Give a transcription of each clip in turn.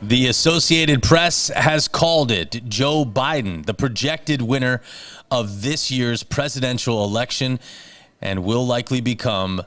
The Associated Press has called it. Joe Biden, the projected winner of this year's presidential election, and will likely become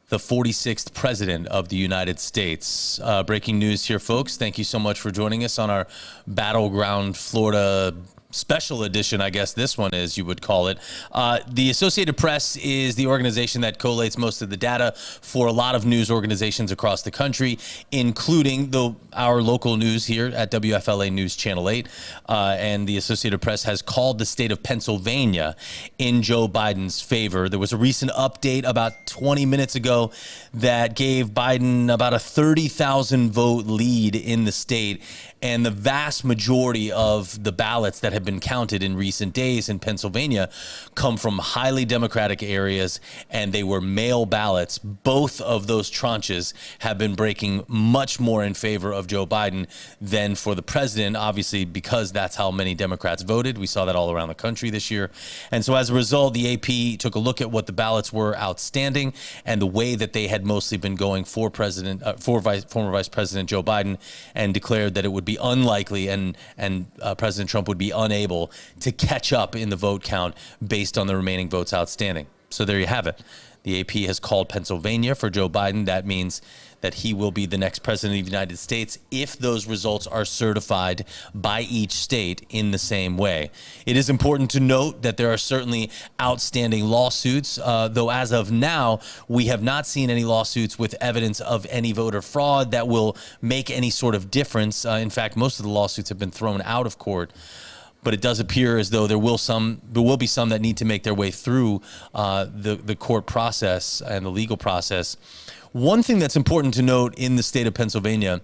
the 46th president of the United States. Breaking news here, folks. Thank you so much for joining us on our Battleground Florida special edition, I guess this one is, you would call it. The Associated Press is the organization that collates most of the data for a lot of news organizations across the country, including our local news here at WFLA News Channel 8. And the Associated Press has called the state of Pennsylvania in Joe Biden's favor. There was a recent update about 20 minutes ago that gave Biden about a 30,000 vote lead in the state. And the vast majority of the ballots that have been counted in recent days in Pennsylvania come from highly Democratic areas, and they were mail ballots. Both of those tranches have been breaking much more in favor of Joe Biden than for the president, obviously, because that's how many Democrats voted. We saw that all around the country this year. And so as a result, the AP took a look at what the ballots were outstanding and the way that they had mostly been going for former Vice President Joe Biden, and declared that it would be unlikely and President Trump would be unable to catch up in the vote count based on the remaining votes outstanding. So there you have it. The AP has called Pennsylvania for Joe Biden. That means that he will be the next president of the United States if those results are certified by each state in the same way. It is important to note that there are certainly outstanding lawsuits, though as of now, we have not seen any lawsuits with evidence of any voter fraud that will make any sort of difference. In fact, most of the lawsuits have been thrown out of court. But it does appear as though there will be some that need to make their way through the court process and the legal process. One thing that's important to note in the state of Pennsylvania,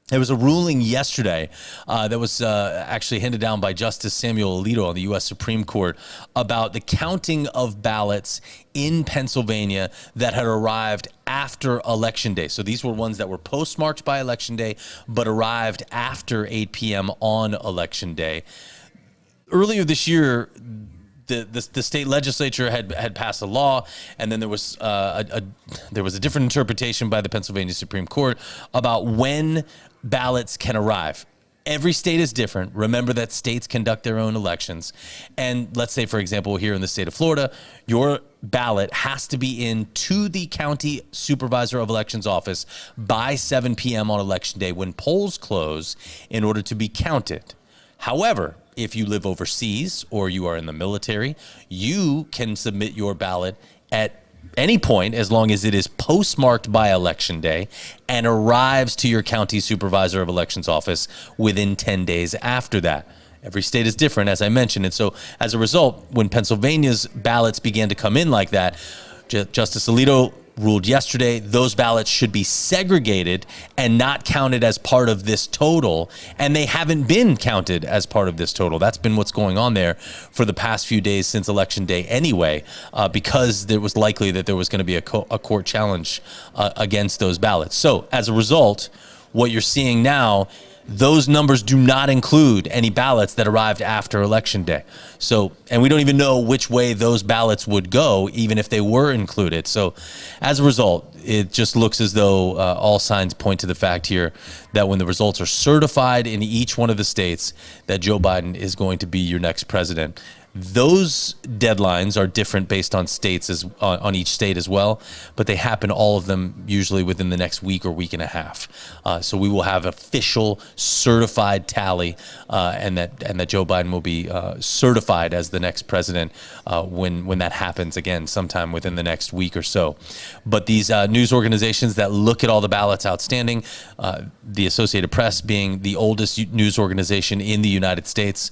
there was a ruling yesterday that was actually handed down by Justice Samuel Alito on the U.S. Supreme Court about the counting of ballots in Pennsylvania that had arrived after Election Day. So these were ones that were postmarked by Election Day but arrived after 8 p.m. on Election Day. Earlier this year, the state legislature had passed a law, and then there was a different interpretation by the Pennsylvania Supreme Court about when ballots can arrive. Every state is different. Remember that states conduct their own elections. And let's say, for example, here in the state of Florida, your ballot has to be in to the county supervisor of elections office by 7 p.m. on Election Day when polls close in order to be counted. However, if you live overseas or you are in the military, you can submit your ballot at any point as long as it is postmarked by Election Day and arrives to your county supervisor of elections office within 10 days after that. Every state is different, as I mentioned. And so as a result, when Pennsylvania's ballots began to come in like that, Justice Alito ruled yesterday those ballots should be segregated and not counted as part of this total, and they haven't been counted as part of this total. That's been what's going on there for the past few days since Election Day anyway, because there was likely that there was going to be a court challenge against those ballots. So as a result, what you're seeing now, those numbers do not include any ballots that arrived after Election Day. So, and we don't even know which way those ballots would go, even if they were included. So as a result, it just looks as though all signs point to the fact here that when the results are certified in each one of the states, that Joe Biden is going to be your next president. Those deadlines are different based on states on each state as well, but they happen, all of them, usually within the next week or week and a half. So we will have official certified tally, and that Joe Biden will be certified as the next president when that happens again sometime within the next week or so. But these news organizations that look at all the ballots outstanding, the Associated Press being the oldest news organization in the United States,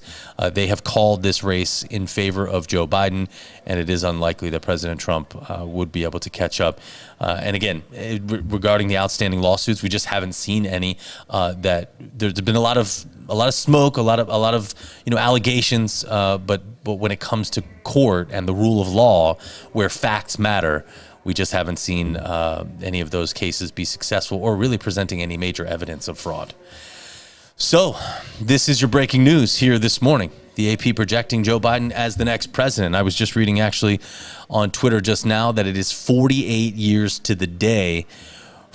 they have called this race in favor of Joe Biden, and it is unlikely that President Trump would be able to catch up. And again, regarding the outstanding lawsuits, we just haven't seen any. That there's been a lot of smoke, a lot of allegations, but when it comes to court and the rule of law, where facts matter, we just haven't seen any of those cases be successful or really presenting any major evidence of fraud. So this is your breaking news here this morning. The AP projecting Joe Biden as the next president. I was just reading actually on Twitter just now that it is 48 years to the day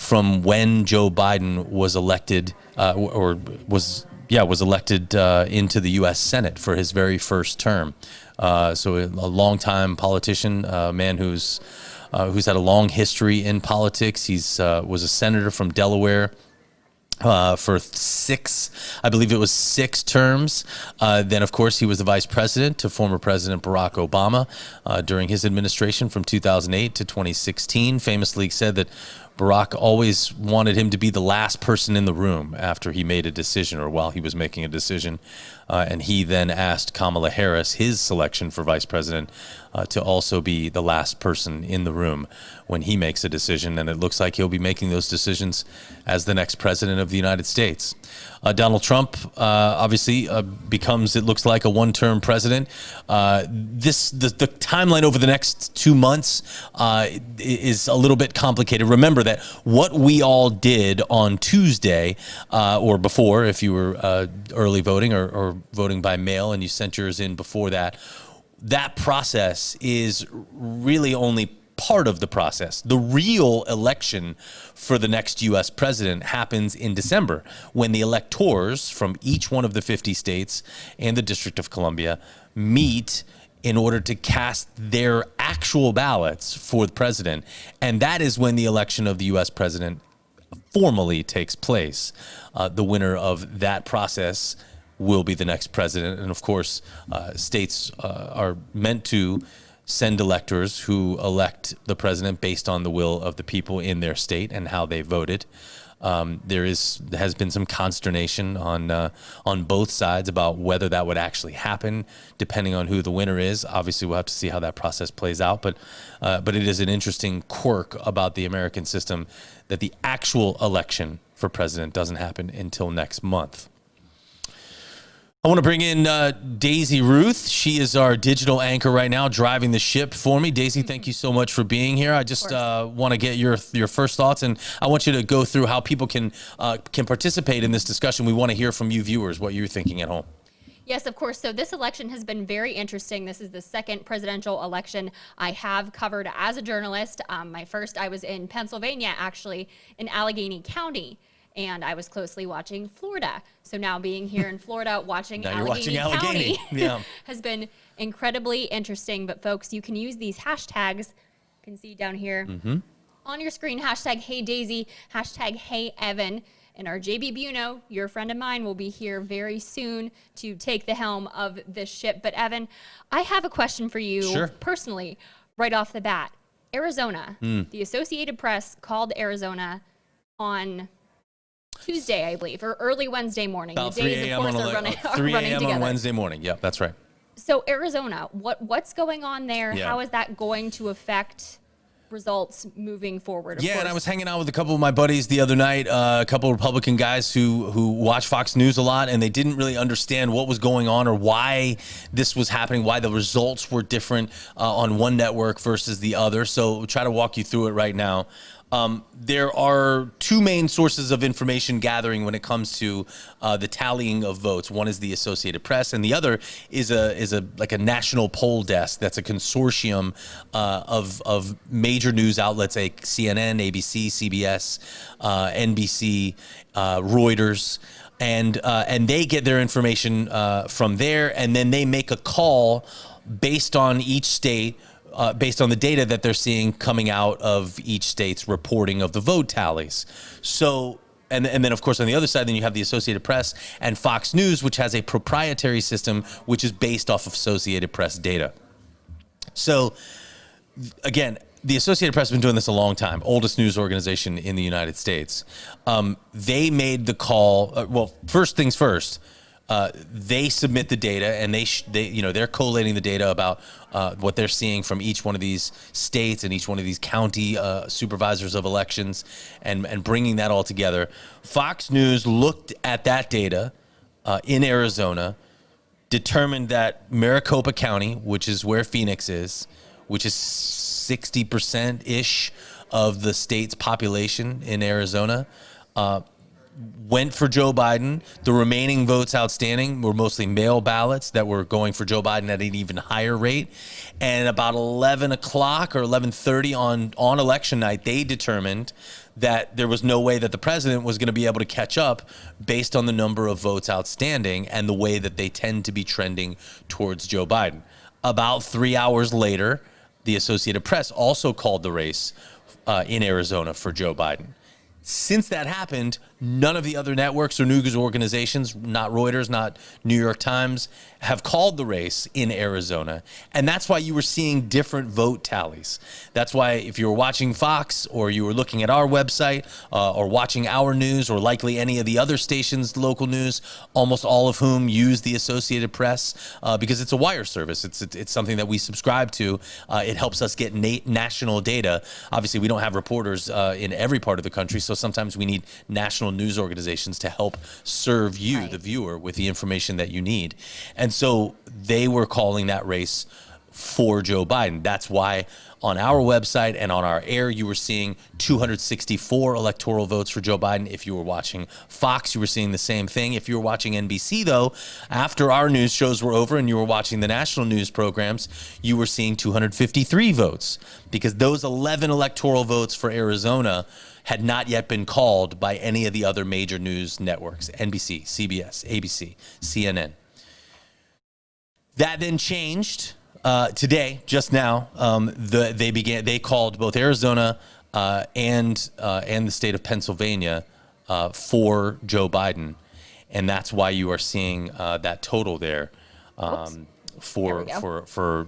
from when Joe Biden was elected was elected into the U.S. Senate for his very first term. So a longtime politician, a man who's had a long history in politics. He's was a senator from Delaware for I believe it was six terms. Then, of course, he was the vice president to former President Barack Obama during his administration from 2008 to 2016. Famously said that Barack always wanted him to be the last person in the room after he made a decision or while he was making a decision. And he then asked Kamala Harris, his selection for vice president, to also be the last person in the room when he makes a decision. And it looks like he'll be making those decisions as the next president of the United States. Donald Trump obviously becomes, it looks like, a one-term president. The timeline over the next 2 months is a little bit complicated. Remember that what we all did on Tuesday, or before, if you were early voting or voting by mail and you sent yours in before that, that process is really only part of the process. The real election for the next U.S. president happens in December, when the electors from each one of the 50 states and the District of Columbia meet in order to cast their actual ballots for the president. And that is when the election of the U.S. president formally takes place. The winner of that process will be the next president. And of course, states are meant to send electors who elect the president based on the will of the people in their state and how they voted. There has been some consternation on both sides about whether that would actually happen, depending on who the winner is. Obviously, we'll have to see how that process plays out. But it is an interesting quirk about the American system that the actual election for president doesn't happen until next month. I want to bring in Daisy Ruth. She is our digital anchor right now, driving the ship for me. Daisy, thank you so much for being here. I just want to get your first thoughts, and I want you to go through how people can participate in this discussion. We want to hear from you viewers what you're thinking at home. Yes, of course. So this election has been very interesting. This is the second presidential election I have covered as a journalist. My first, I was in Pennsylvania, actually, in Allegheny County. And I was closely watching Florida. So now being here in Florida, watching Allegheny County has been incredibly interesting. But folks, you can use these hashtags. You can see down here on your screen, hashtag Hey Daisy, hashtag Hey Evan. And our JB Buno, your friend of mine, will be here very soon to take the helm of this ship. But Evan, I have a question for you personally right off the bat. Arizona, the Associated Press called Arizona on Tuesday, I believe, or early Wednesday morning. About the days, 3 of course, are running 3 a.m. together. on Wednesday morning. Yep, that's right. So Arizona, what's going on there? Yeah. How is that going to affect results moving forward? And I was hanging out with a couple of my buddies the other night, a couple of Republican guys who watch Fox News a lot, and they didn't really understand what was going on or why this was happening, why the results were different on one network versus the other. So we'll try to walk you through it right now. There are two main sources of information gathering when it comes to the tallying of votes. One is the Associated Press, and the other is like a national poll desk. That's a consortium of major news outlets like CNN, ABC, CBS, NBC, Reuters, and they get their information from there, and then they make a call based on each state. Based on the data that they're seeing coming out of each state's reporting of the vote tallies. So, and then, of course, on the other side, then you have the Associated Press and Fox News, which has a proprietary system which is based off of Associated Press data. So, again, the Associated Press has been doing this a long time, oldest news organization in the United States. They made the call, well, first things first, they submit the data, and they're collating the data about what they're seeing from each one of these states and each one of these county supervisors of elections, and bringing that all together. Fox News looked at that data in Arizona, determined that Maricopa County, which is where Phoenix is, which is 60%-ish of the state's population in Arizona, went for Joe Biden. The remaining votes outstanding were mostly mail ballots that were going for Joe Biden at an even higher rate. And about 11 o'clock or 11:30 on election night, they determined that there was no way that the president was going to be able to catch up based on the number of votes outstanding and the way that they tend to be trending towards Joe Biden. About 3 hours later, the Associated Press also called the race in Arizona for Joe Biden. Since that happened, none of the other networks or news organizations, not Reuters, not New York Times, have called the race in Arizona. And that's why you were seeing different vote tallies. That's why if you were watching Fox or you were looking at our website or watching our news or likely any of the other stations' local news, almost all of whom use the Associated Press because it's a wire service. It's something that we subscribe to. It helps us get national data. Obviously, we don't have reporters in every part of the country, so sometimes we need national news organizations to help serve you, the viewer, with the information that you need. And so they were calling that race for Joe Biden. That's why on our website and on our air, you were seeing 264 electoral votes for Joe Biden. If you were watching Fox, you were seeing the same thing. If you were watching NBC, though, after our news shows were over and you were watching the national news programs, you were seeing 253 votes because those 11 electoral votes for Arizona had not yet been called by any of the other major news networks, NBC, CBS, ABC, CNN. That then changed today, just now. They called both Arizona and the state of Pennsylvania for Joe Biden, and that's why you are seeing that total there. For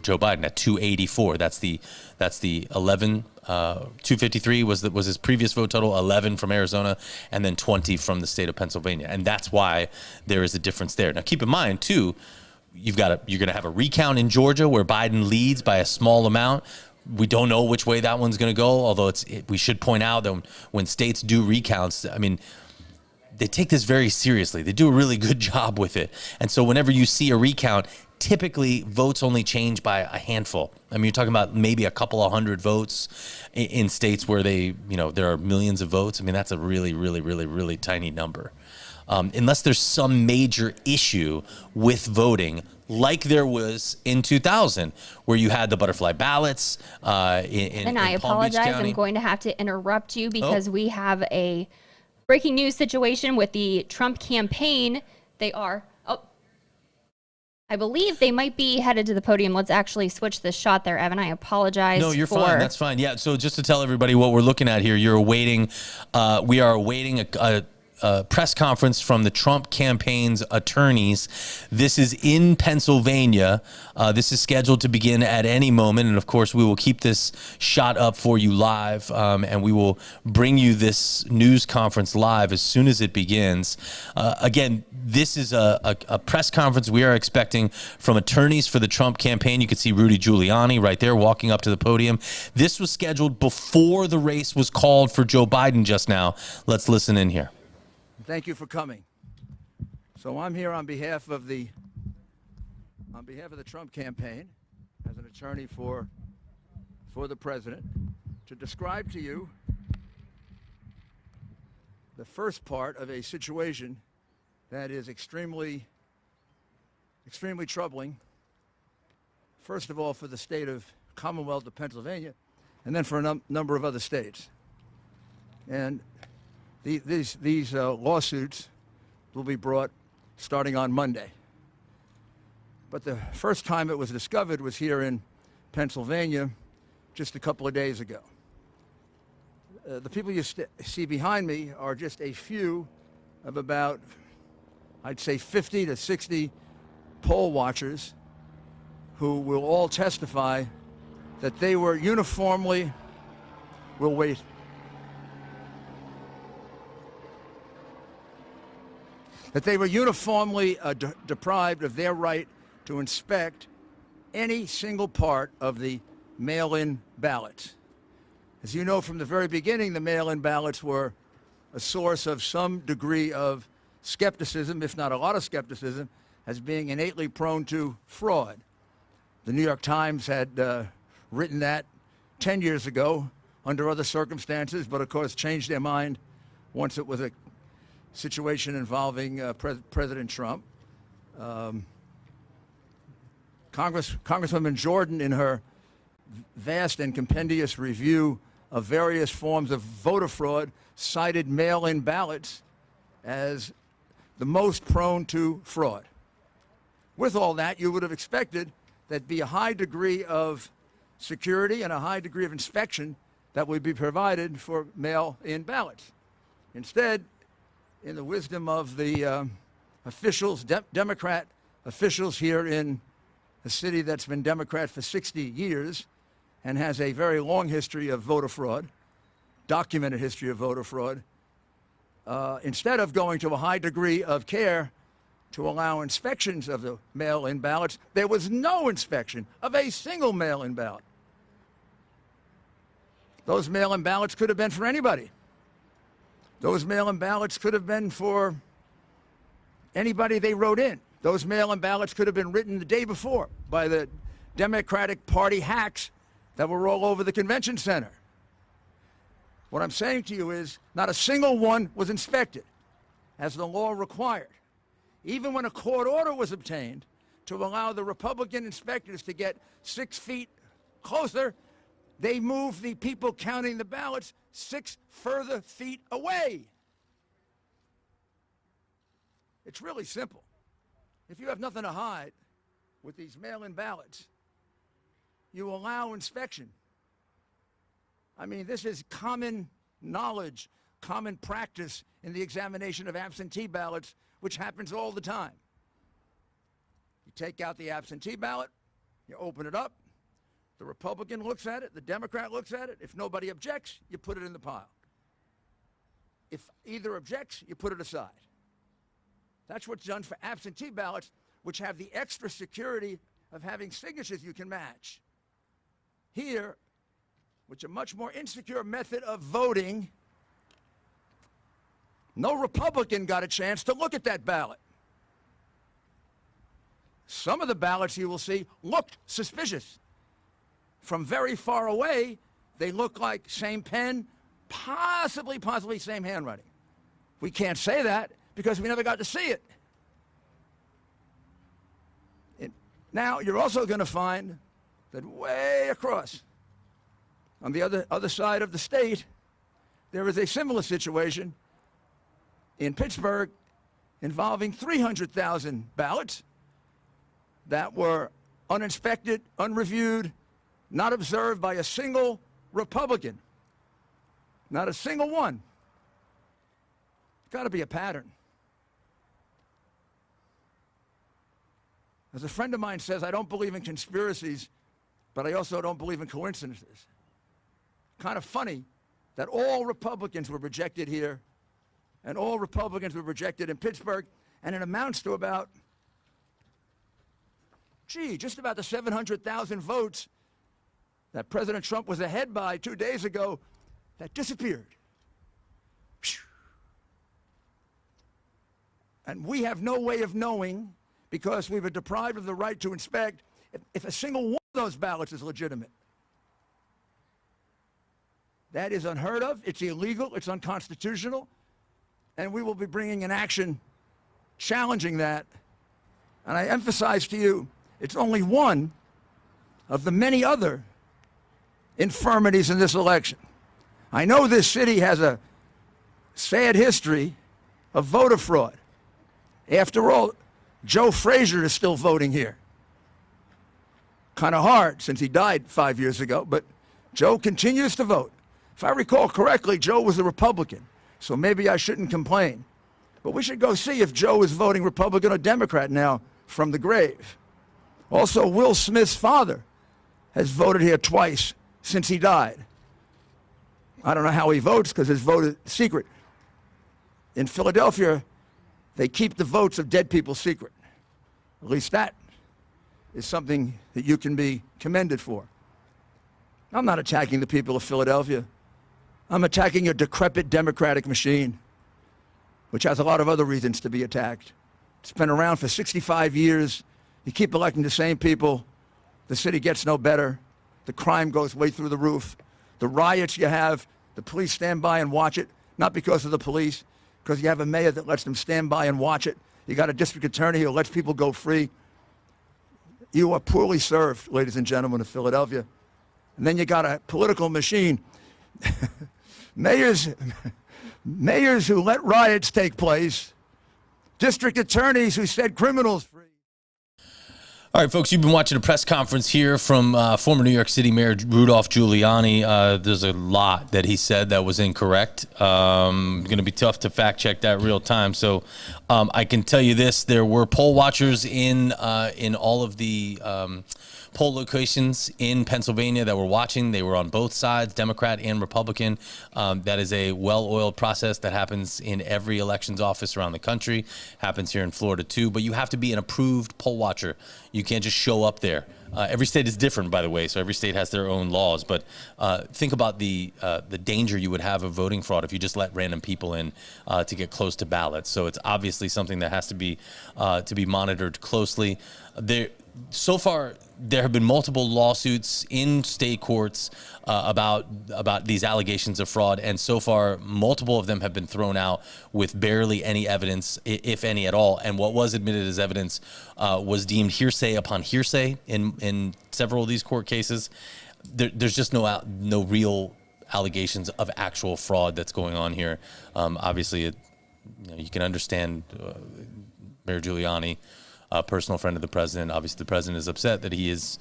Joe Biden at 284. That's the 11. 253 was his previous vote total. 11 from Arizona, and then 20 from the state of Pennsylvania, and that's why there is a difference there. Now, keep in mind too, you're going to have a recount in Georgia where Biden leads by a small amount. We don't know which way that one's going to go. Although we should point out that when states do recounts, I mean, they take this very seriously. They do a really good job with it. And so whenever you see a recount, typically votes only change by a handful. I mean, you're talking about maybe a couple of hundred votes in states where there are millions of votes. I mean, that's a really, really, really, really tiny number. Unless there's some major issue with voting, like there was in 2000, where you had the butterfly ballots in I apologize. I'm going to have to interrupt you because we have a breaking news situation with the Trump campaign. I believe they might be headed to the podium. Let's actually switch this shot there, Evan. I apologize. No, you're fine. That's fine. Yeah. So just to tell everybody what we're looking at here, we are awaiting a press conference from the Trump campaign's attorneys. This is in Pennsylvania. This is scheduled to begin at any moment. And of course, we will keep this shot up for you live. And we will bring you this news conference live as soon as it begins. Again, this is a press conference we are expecting from attorneys for the Trump campaign. You can see Rudy Giuliani right there walking up to the podium. This was scheduled before the race was called for Joe Biden just now. Let's listen in here. Thank you for coming. So I'm here on behalf of the Trump campaign as an attorney for the president to describe to you the first part of a situation that is extremely troubling. First of all, for the state of Commonwealth of Pennsylvania, and then for a number of other states. And these lawsuits will be brought starting on Monday. But the first time it was discovered was here in Pennsylvania just a couple of days ago. The people you see behind me are just a few of about, I'd say, 50 to 60 poll watchers who will all testify that they were uniformly, deprived of their right to inspect any single part of the mail-in ballots. As you know, from the very beginning, the mail-in ballots were a source of some degree of skepticism, if not a lot of skepticism, as being innately prone to fraud. The New York Times had written that 10 years ago under other circumstances, but of course changed their mind once it was a situation involving President Trump. Congresswoman Jordan, in her vast and compendious review of various forms of voter fraud cited mail-in ballots as the most prone to fraud. With all that, you would have expected there'd be a high degree of security and a high degree of inspection that would be provided for mail-in ballots. Instead, in the wisdom of the officials, Democrat officials here in a city that's been Democrat for 60 years and has a very long history of voter fraud, documented history of voter fraud, instead of going to a high degree of care to allow inspections of the mail-in ballots, there was no inspection of a single mail-in ballot. Those mail-in ballots could have been for anybody. Those mail-in ballots could have been for anybody they wrote in. Those mail-in ballots could have been written the day before by the Democratic Party hacks that were all over the convention center. What I'm saying to you is not a single one was inspected, as the law required. Even when a court order was obtained to allow the Republican inspectors to get 6 feet closer, they moved the people counting the ballots 6 further feet away. It's really simple. If you have nothing to hide with these mail-in ballots, you allow inspection. I mean, this is common knowledge, common practice in the examination of absentee ballots, which happens all the time. You take out the absentee ballot, you open it up, the Republican looks at it, the Democrat looks at it. If nobody objects, you put it in the pile. If either objects, you put it aside. That's what's done for absentee ballots, which have the extra security of having signatures you can match. Here, which a much more insecure method of voting, no Republican got a chance to look at that ballot. Some of the ballots you will see looked suspicious. From very far away, they look like same pen, possibly same handwriting. We can't say that because we never got to see it. Now, you're also going to find that way across, on the other side of the state, there is a similar situation in Pittsburgh involving 300,000 ballots that were uninspected, unreviewed, not observed by a single Republican. Not a single one. It's got to be a pattern. As a friend of mine says, I don't believe in conspiracies, but I also don't believe in coincidences. Kind of funny that all Republicans were rejected here, and all Republicans were rejected in Pittsburgh, and it amounts to about, just about the 700,000 votes that President Trump was ahead by 2 days ago that disappeared. And we have no way of knowing, because we were deprived of the right to inspect, if a single one of those ballots is legitimate. That is unheard of. It's illegal. It's unconstitutional. And we will be bringing an action challenging that. And I emphasize to you, it's only one of the many other infirmities in this election. I know this city has a sad history of voter fraud. After all, Joe Frazier is still voting here. Kind of hard since he died 5 years ago, but Joe continues to vote. If I recall correctly, Joe was a Republican, so maybe I shouldn't complain. But we should go see if Joe is voting Republican or Democrat now from the grave. Also, Will Smith's father has voted here twice since he died. I don't know how he votes because his vote is secret. In Philadelphia, they keep the votes of dead people secret. At least that is something that you can be commended for. I'm not attacking the people of Philadelphia. I'm attacking a decrepit democratic machine, which has a lot of other reasons to be attacked. It's been around for 65 years. You keep electing the same people. The city gets no better. The crime goes way through the roof. The riots you have, the police stand by and watch it, not because of the police, because you have a mayor that lets them stand by and watch it. You got a district attorney who lets people go free. You are poorly served, ladies and gentlemen of Philadelphia. And then you got a political machine. mayors who let riots take place, district attorneys who set criminals free. All right, folks, you've been watching a press conference here from former New York City Mayor Rudolph Giuliani. There's a lot that he said that was incorrect. Going to be tough to fact check that real time. So I can tell you this: there were poll watchers in all of the poll locations in Pennsylvania that were watching. They were on both sides, Democrat and Republican. That is a well-oiled process that happens in every elections office around the country. Happens here in Florida too. But you have to be an approved poll watcher. You can't just show up there. Every state is different, by the way, so every state has their own laws. But think about the danger you would have of voting fraud if you just let random people in to get close to ballots. So it's obviously something that has to be monitored closely. So far, there have been multiple lawsuits in state courts about these allegations of fraud, and so far, multiple of them have been thrown out with barely any evidence, if any at all. And what was admitted as evidence was deemed hearsay upon hearsay in several of these court cases. There's just no real allegations of actual fraud that's going on here. Obviously, you can understand Mayor Giuliani. A personal friend of the president. Obviously, the president is upset that he is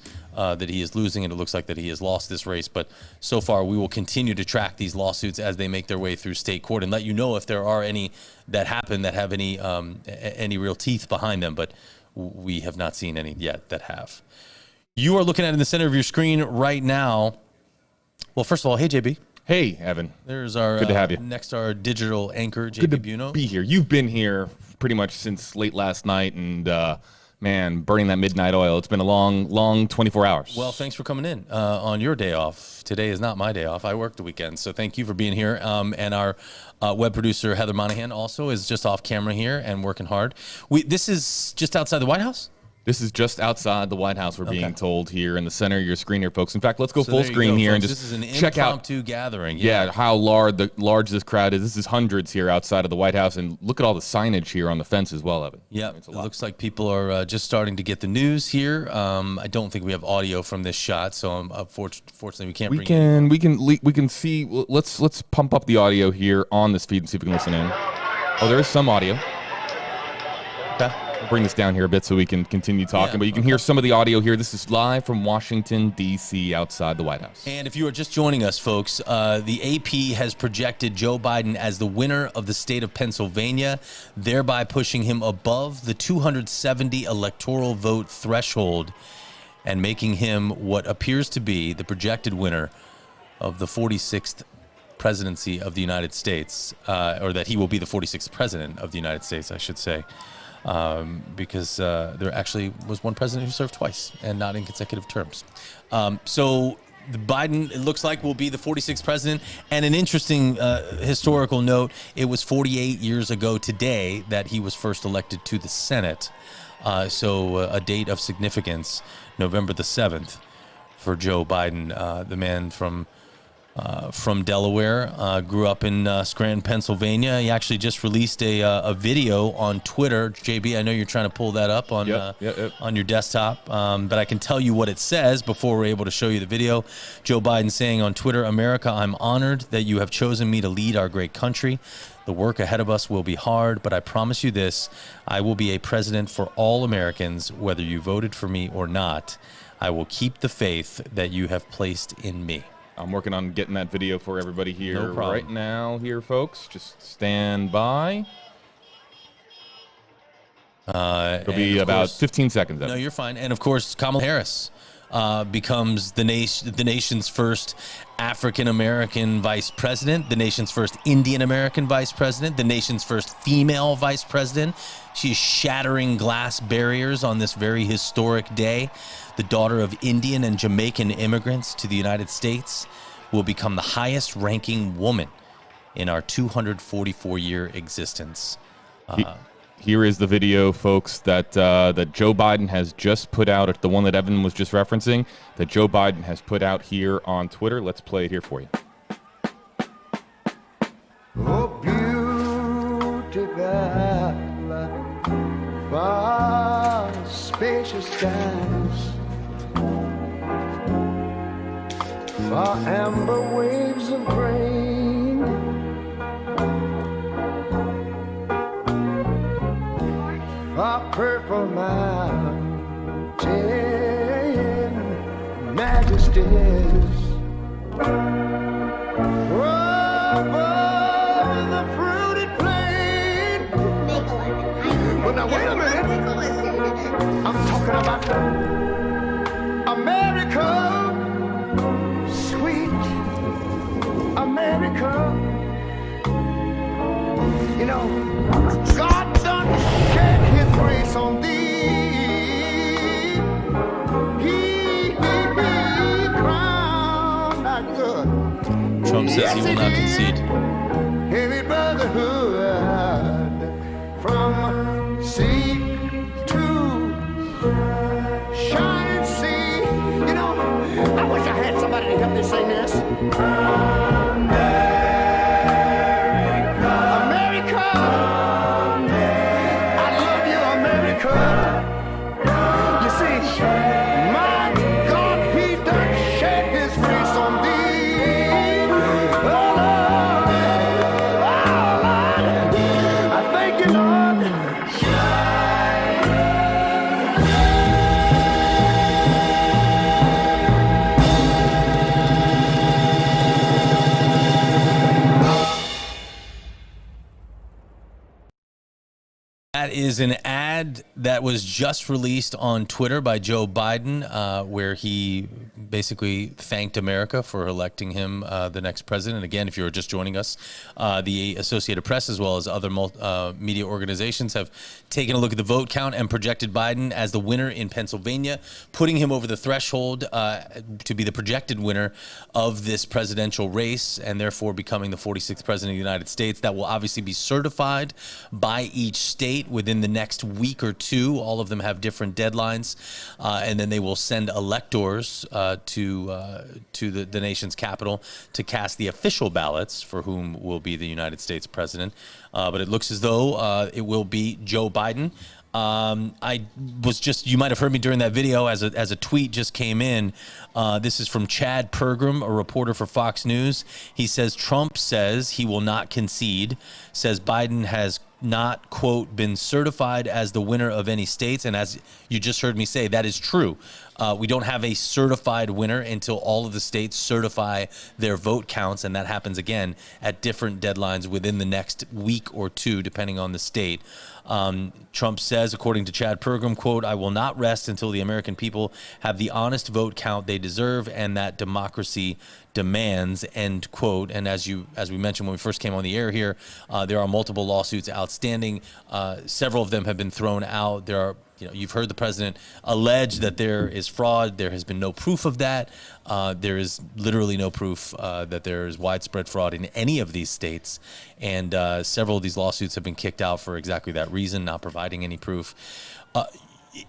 losing, and it looks like that he has lost this race. But so far, we will continue to track these lawsuits as they make their way through state court and let you know if there are any that happen that have any real teeth behind them. But we have not seen any yet that have. You are looking at in the center of your screen right now. Well, first of all, hey JB. Hey Evan. There's our good to have you. Next, our digital anchor JB Good to Buno. be here. You've been here pretty much since late last night, and man, burning that midnight oil. It's been a long 24 hours. Well, thanks for coming in on your day off. Today is not my day off. I work the weekend, so thank you for being here. And our web producer, Heather Monahan, also is just off camera here and working hard. This is just outside the White House? This is just outside the White House, we're being told, here in the center of your screen here, folks. In fact, let's go full screen here and just this is an check out impromptu gathering. How large this crowd is. This is hundreds here outside of the White House, and look at all the signage here on the fence as well, Evan. Yeah, it looks like people are just starting to get the news here. I don't think we have audio from this shot, so unfortunately we can't. We can see. Let's pump up the audio here on this feed and see if we can listen in. Oh, there is some audio. Okay. We'll bring this down here a bit so we can continue talking, but you can hear some of the audio here. This is live from Washington, D.C., outside the White House. And if you are just joining us, folks, the AP has projected Joe Biden as the winner of the state of Pennsylvania, thereby pushing him above the 270 electoral vote threshold and making him what appears to be the projected winner of the 46th presidency of the United States, or that he will be the 46th president of the United States, I should say. Because there actually was one president who served twice and not in consecutive terms. So Biden, it looks like, will be the 46th president. And an interesting historical note, it was 48 years ago today that he was first elected to the Senate. So a date of significance, November the 7th, for Joe Biden, the man from Delaware, grew up in Scranton, Pennsylvania. He actually just released a video on Twitter. JB, I know you're trying to pull that up on on your desktop, but I can tell you what it says before we're able to show you the video. Joe Biden saying on Twitter, "America, I'm honored that you have chosen me to lead our great country. The work ahead of us will be hard, but I promise you this, I will be a president for all Americans, whether you voted for me or not. I will keep the faith that you have placed in me." I'm working on getting that video for everybody here right now here, folks. Just stand by. It'll be about 15 seconds. No, you're fine. And, of course, Kamala Harris becomes the nation's first African-American vice president, the nation's first Indian-American vice president, the nation's first female vice president. She is shattering glass barriers on this very historic day. The daughter of Indian and Jamaican immigrants to the United States will become the highest-ranking woman in our 244-year existence. Here is the video, folks, that Joe Biden has just put out, the one that Evan was just referencing, that Joe Biden has put out here on Twitter. Let's play it here for you. Oh, beautiful, far spacious skies, far amber waves of grain, purple mountain majesties. Over the fruited plain. But now wait a minute. I'm talking about America, sweet America. You know, God done shed his grace on thee. He crowned our good. Trump says he will not concede. Heavy brotherhood from sea to shining sea. You know, I wish I had somebody to help me sing this. America, I love you, America. You see, my God, he done shed his grace on thee. Oh, Lord, I thank you, Lord. That is an ad that was just released on Twitter by Joe Biden, where he basically thanked America for electing him the next president. Again, if you were just joining us, the Associated Press, as well as other media organizations, have taken a look at the vote count and projected Biden as the winner in Pennsylvania, putting him over the threshold to be the projected winner of this presidential race, and therefore becoming the 46th president of the United States. That will obviously be certified by each state within the next week or two. All of them have different deadlines, and then they will send electors to the nation's capital to cast the official ballots for whom will be the United States president. But it looks as though it will be Joe Biden. You might have heard me during that video as a tweet just came in. This is from Chad Pergram, a reporter for Fox News. He says, Trump says he will not concede, says Biden has not, quote, been certified as the winner of any states. And as you just heard me say, that is true. We don't have a certified winner until all of the states certify their vote counts. And that happens, again, at different deadlines within the next week or two, depending on the state. Trump says, according to Chad Pergram, quote, I will not rest until the American people have the honest vote count they deserve and that democracy demands, end quote. And as we mentioned when we first came on the air here, there are multiple lawsuits outstanding. Several of them have been thrown out. You've heard the president allege that there is fraud. There has been no proof of that. There is literally no proof that there is widespread fraud in any of these states. And several of these lawsuits have been kicked out for exactly that reason, not providing any proof.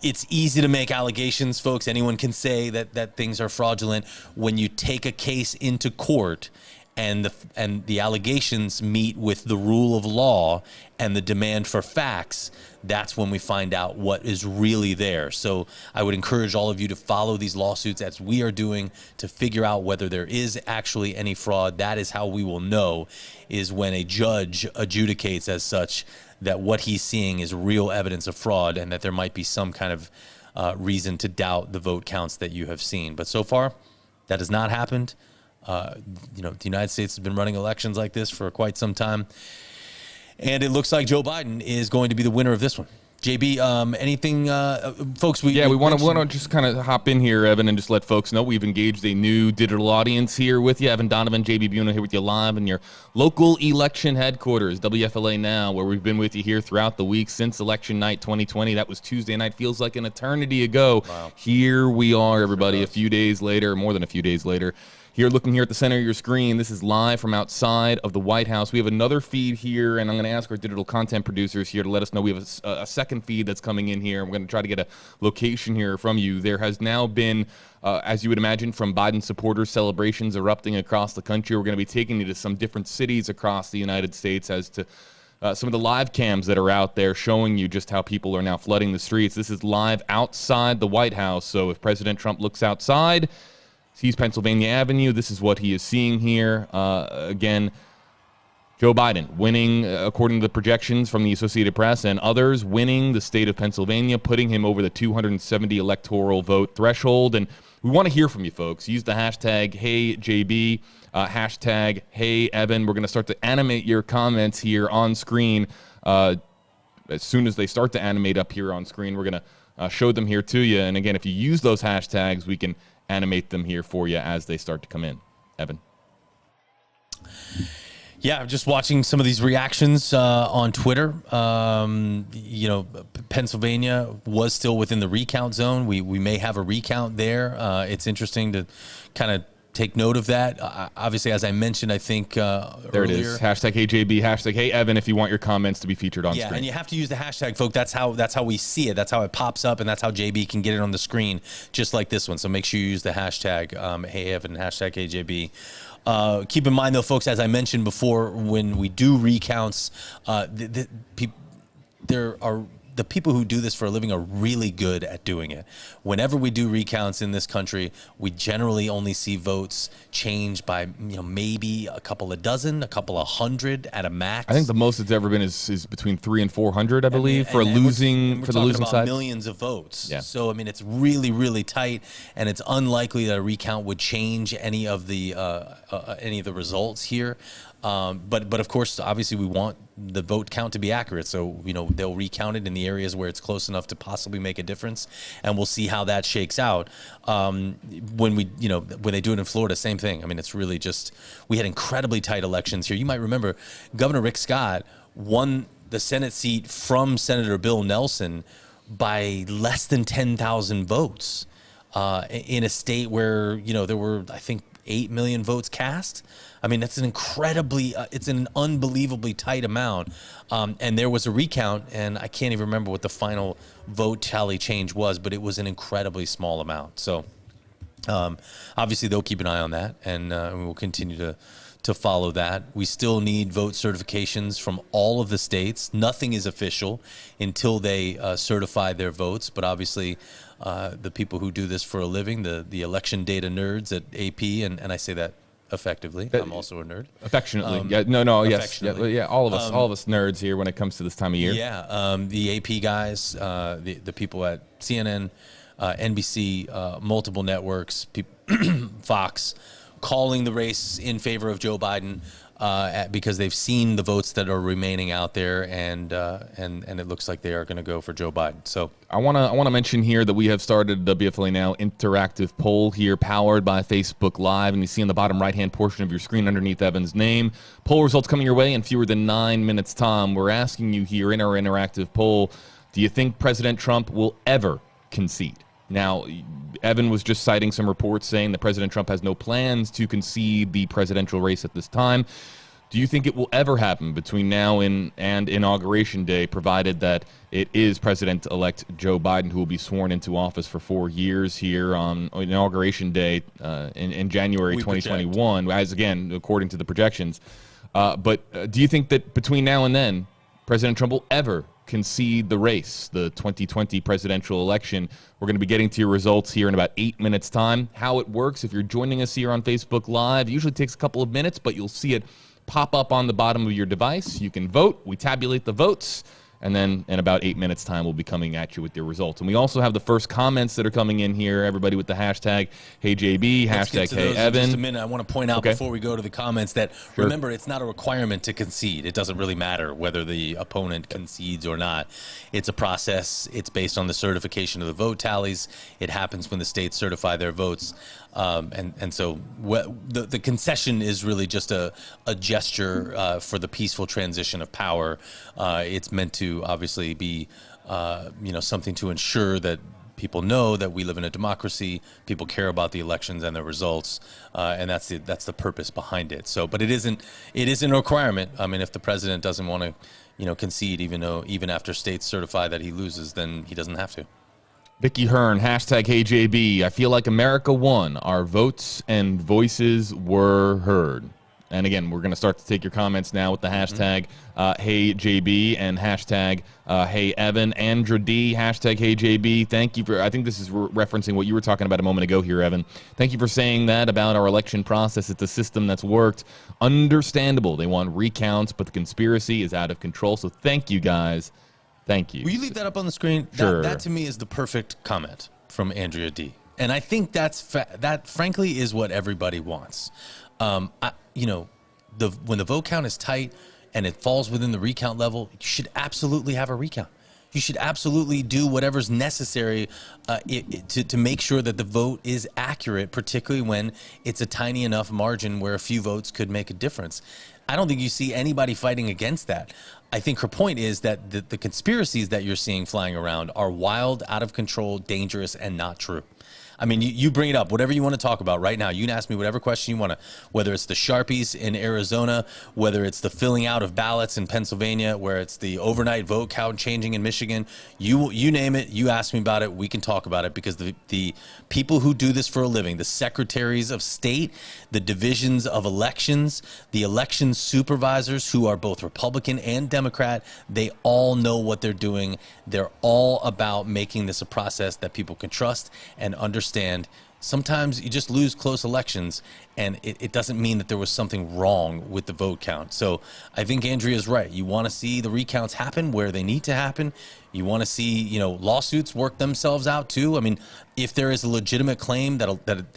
It's easy to make allegations, folks. Anyone can say that things are fraudulent. When you take a case into court and the allegations meet with the rule of law and the demand for facts, that's when we find out what is really there. So I would encourage all of you to follow these lawsuits as we are doing to figure out whether there is actually any fraud. That is how we will know, is when a judge adjudicates as such that what he's seeing is real evidence of fraud and that there might be some kind of reason to doubt the vote counts that you have seen. But so far, that has not happened. The United States has been running elections like this for quite some time. And it looks like Joe Biden is going to be the winner of this one. JB, anything, folks? We want to just kind of hop in here, Evan, and just let folks know we've engaged a new digital audience here with you. Evan Donovan, JB Buno here with you live in your local election headquarters, WFLA Now, where we've been with you here throughout the week since election night 2020. That was Tuesday night. Feels like an eternity ago. Wow. Here we are, everybody, a few days later, more than a few days later. Here, looking here at the center of your screen, this is live from outside of the White House. We have another feed here, and I'm going to ask our digital content producers here to let us know. We have a second feed that's coming in here. We're going to try to get a location here from you. There has now been, as you would imagine, from Biden supporters, celebrations erupting across the country. We're going to be taking you to some different cities across the United States as to some of the live cams that are out there showing you just how people are now flooding the streets. This is live outside the White House, so if President Trump looks outside, sees Pennsylvania Avenue, this is what he is seeing here. Again, Joe Biden winning, according to the projections from the Associated Press and others, winning the state of Pennsylvania, putting him over the 270 electoral vote threshold. And we want to hear from you folks. Use the hashtag HeyJB, hashtag HeyEvan. We're going to start to animate your comments here on screen. As soon as they start to animate up here on screen, we're going to show them here to you. And again, if you use those hashtags, we can animate them here for you as they start to come in. Evan. Yeah, I'm just watching some of these reactions on Twitter. Pennsylvania was still within the recount zone. We may have a recount there. It's interesting to kind of take note of that. Obviously, as I mentioned, I think there earlier, it is. Hashtag HeyJB, hashtag HeyEvan if you want your comments to be featured on screen. Yeah, and you have to use the hashtag, folks. That's how we see it. That's how it pops up, and that's how JB can get it on the screen, just like this one. So make sure you use the hashtag HeyEvan, hashtag HeyJB. Keep in mind, though, folks, as I mentioned before, when we do recounts, the people who do this for a living are really good at doing it. Whenever we do recounts in this country, we generally only see votes change by maybe a couple of dozen, a couple of hundred at a max. I think the most it's ever been is between 300 and 400, I believe, for the losing side. Millions of votes. Yeah. So I mean, it's really, really tight, and it's unlikely that a recount would change any of the results here. But of course, obviously, we want the vote count to be accurate. So, they'll recount it in the areas where it's close enough to possibly make a difference. And we'll see how that shakes out. When they do it in Florida, same thing. I mean, it's really we had incredibly tight elections here. You might remember Governor Rick Scott won the Senate seat from Senator Bill Nelson by less than 10,000 votes in a state where, there were, I think, 8 million votes cast. I mean, that's it's an unbelievably tight amount. And there was a recount, and I can't even remember what the final vote tally change was, but it was an incredibly small amount. So obviously they'll keep an eye on that, and we'll continue to follow that. We still need vote certifications from all of the states. Nothing is official until they certify their votes, but obviously the people who do this for a living, the election data nerds at AP, and I say that effectively. I'm also a nerd. Affectionately. Yes. Yeah, all of us nerds here when it comes to this time of year. Yeah, the AP guys, the people at CNN, NBC, multiple networks, Fox, calling the race in favor of Joe Biden because they've seen the votes that are remaining out there, and it looks like they are going to go for Joe Biden. So I want to mention here that we have started a WFLA Now interactive poll here, powered by Facebook Live, and you see in the bottom right-hand portion of your screen underneath Evan's name, poll results coming your way in fewer than 9 minutes' time. We're asking you here in our interactive poll, do you think President Trump will ever concede? Now, Evan was just citing some reports saying that President Trump has no plans to concede the presidential race at this time. Do you think it will ever happen between now and Inauguration Day, provided that it is President-elect Joe Biden who will be sworn into office for 4 years here on Inauguration Day in January 2021, as again, according to the projections. But do you think that between now and then, President Trump will ever concede the race, the 2020 presidential election? We're going to be getting to your results here in about 8 minutes' time. How it works, if you're joining us here on Facebook Live, it usually takes a couple of minutes, but you'll see it pop up on the bottom of your device. You can vote. We tabulate the votes. And then in about 8 minutes' time, we'll be coming at you with your results. And we also have the first comments that are coming in here. Everybody with the hashtag HeyJB, hashtag HeyEvan. In just a minute, I want to point out before we go to the comments that, remember, it's not a requirement to concede. It doesn't really matter whether the opponent concedes or not. It's a process. It's based on the certification of the vote tallies. It happens when the states certify their votes. And so the concession is really just a gesture for the peaceful transition of power. It's meant to obviously be something to ensure that people know that we live in a democracy, people care about the elections and the results, and that's the purpose behind it. So, but it isn't a requirement. I mean, if the president doesn't want to concede, even after states certify that he loses, then he doesn't have to. Vicky Hearn, hashtag HeyJB. I feel like America won. Our votes and voices were heard. And again, we're going to start to take your comments now with the hashtag HeyJB and hashtag HeyEvan. Andrew D, hashtag HeyJB. Thank you for, I think this is referencing what you were talking about a moment ago here, Evan. Thank you for saying that about our election process. It's a system that's worked. Understandable. They want recounts, but the conspiracy is out of control. So thank you, guys. Thank you. Will you leave that up on the screen? Sure. That to me is the perfect comment from Andrea D. And I think that frankly is what everybody wants. When the vote count is tight and it falls within the recount level, you should absolutely have a recount. You should absolutely do whatever's necessary to make sure that the vote is accurate, particularly when it's a tiny enough margin where a few votes could make a difference. I don't think you see anybody fighting against that. I think her point is that the conspiracies that you're seeing flying around are wild, out of control, dangerous, and not true. I mean, you bring it up, whatever you want to talk about right now. You can ask me whatever question you want to, whether it's the Sharpies in Arizona, whether it's the filling out of ballots in Pennsylvania, where it's the overnight vote count changing in Michigan. You name it, you ask me about it, we can talk about it, because the people who do this for a living, the secretaries of state, the divisions of elections, the election supervisors who are both Republican and Democrat, they all know what they're doing. They're all about making this a process that people can trust and understand. Sometimes you just lose close elections, and it doesn't mean that there was something wrong with the vote count. So I think Andrea's right. You want to see the recounts happen where they need to happen. You want to see, lawsuits work themselves out too. I mean, if there is a legitimate claim that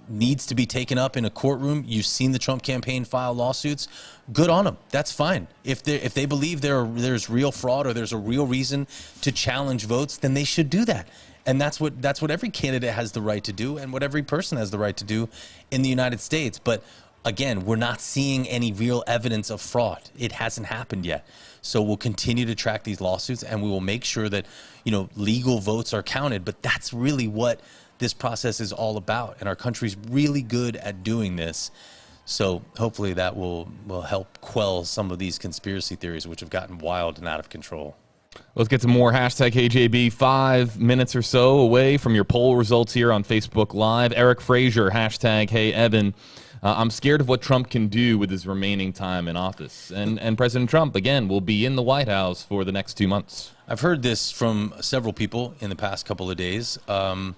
needs to be taken up in a courtroom, you've seen the Trump campaign file lawsuits. Good on them. That's fine. If they believe there's real fraud or there's a real reason to challenge votes, then they should do that. And that's what every candidate has the right to do, and what every person has the right to do in the United States. But again, we're not seeing any real evidence of fraud. It hasn't happened yet. So we'll continue to track these lawsuits, and we will make sure that, legal votes are counted. But that's really what this process is all about. And our country's really good at doing this. So hopefully that will help quell some of these conspiracy theories, which have gotten wild and out of control. Let's get to more hashtag HeyJB. 5 minutes or so away from your poll results here on Facebook Live. Eric Frazier, hashtag HeyEvan. I'm scared of what Trump can do with his remaining time in office. And President Trump, again, will be in the White House for the next 2 months. I've heard this from several people in the past couple of days. Look,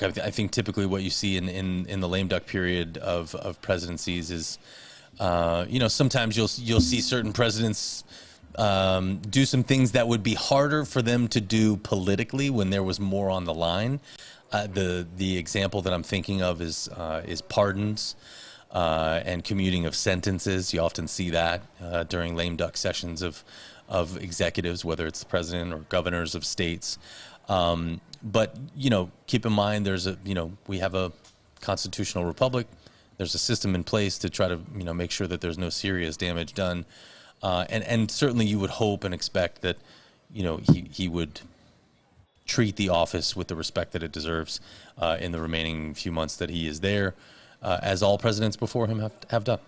I think typically what you see in the lame duck period of presidencies is, sometimes you'll see certain presidents do some things that would be harder for them to do politically when there was more on the line. The example that I'm thinking of is pardons and commuting of sentences. You often see that during lame duck sessions of executives, whether it's the president or governors of states. But keep in mind, we have a constitutional republic. There's a system in place to try to, make sure that there's no serious damage done. And certainly you would hope and expect that, he would treat the office with the respect that it deserves in the remaining few months that he is there, as all presidents before him have done.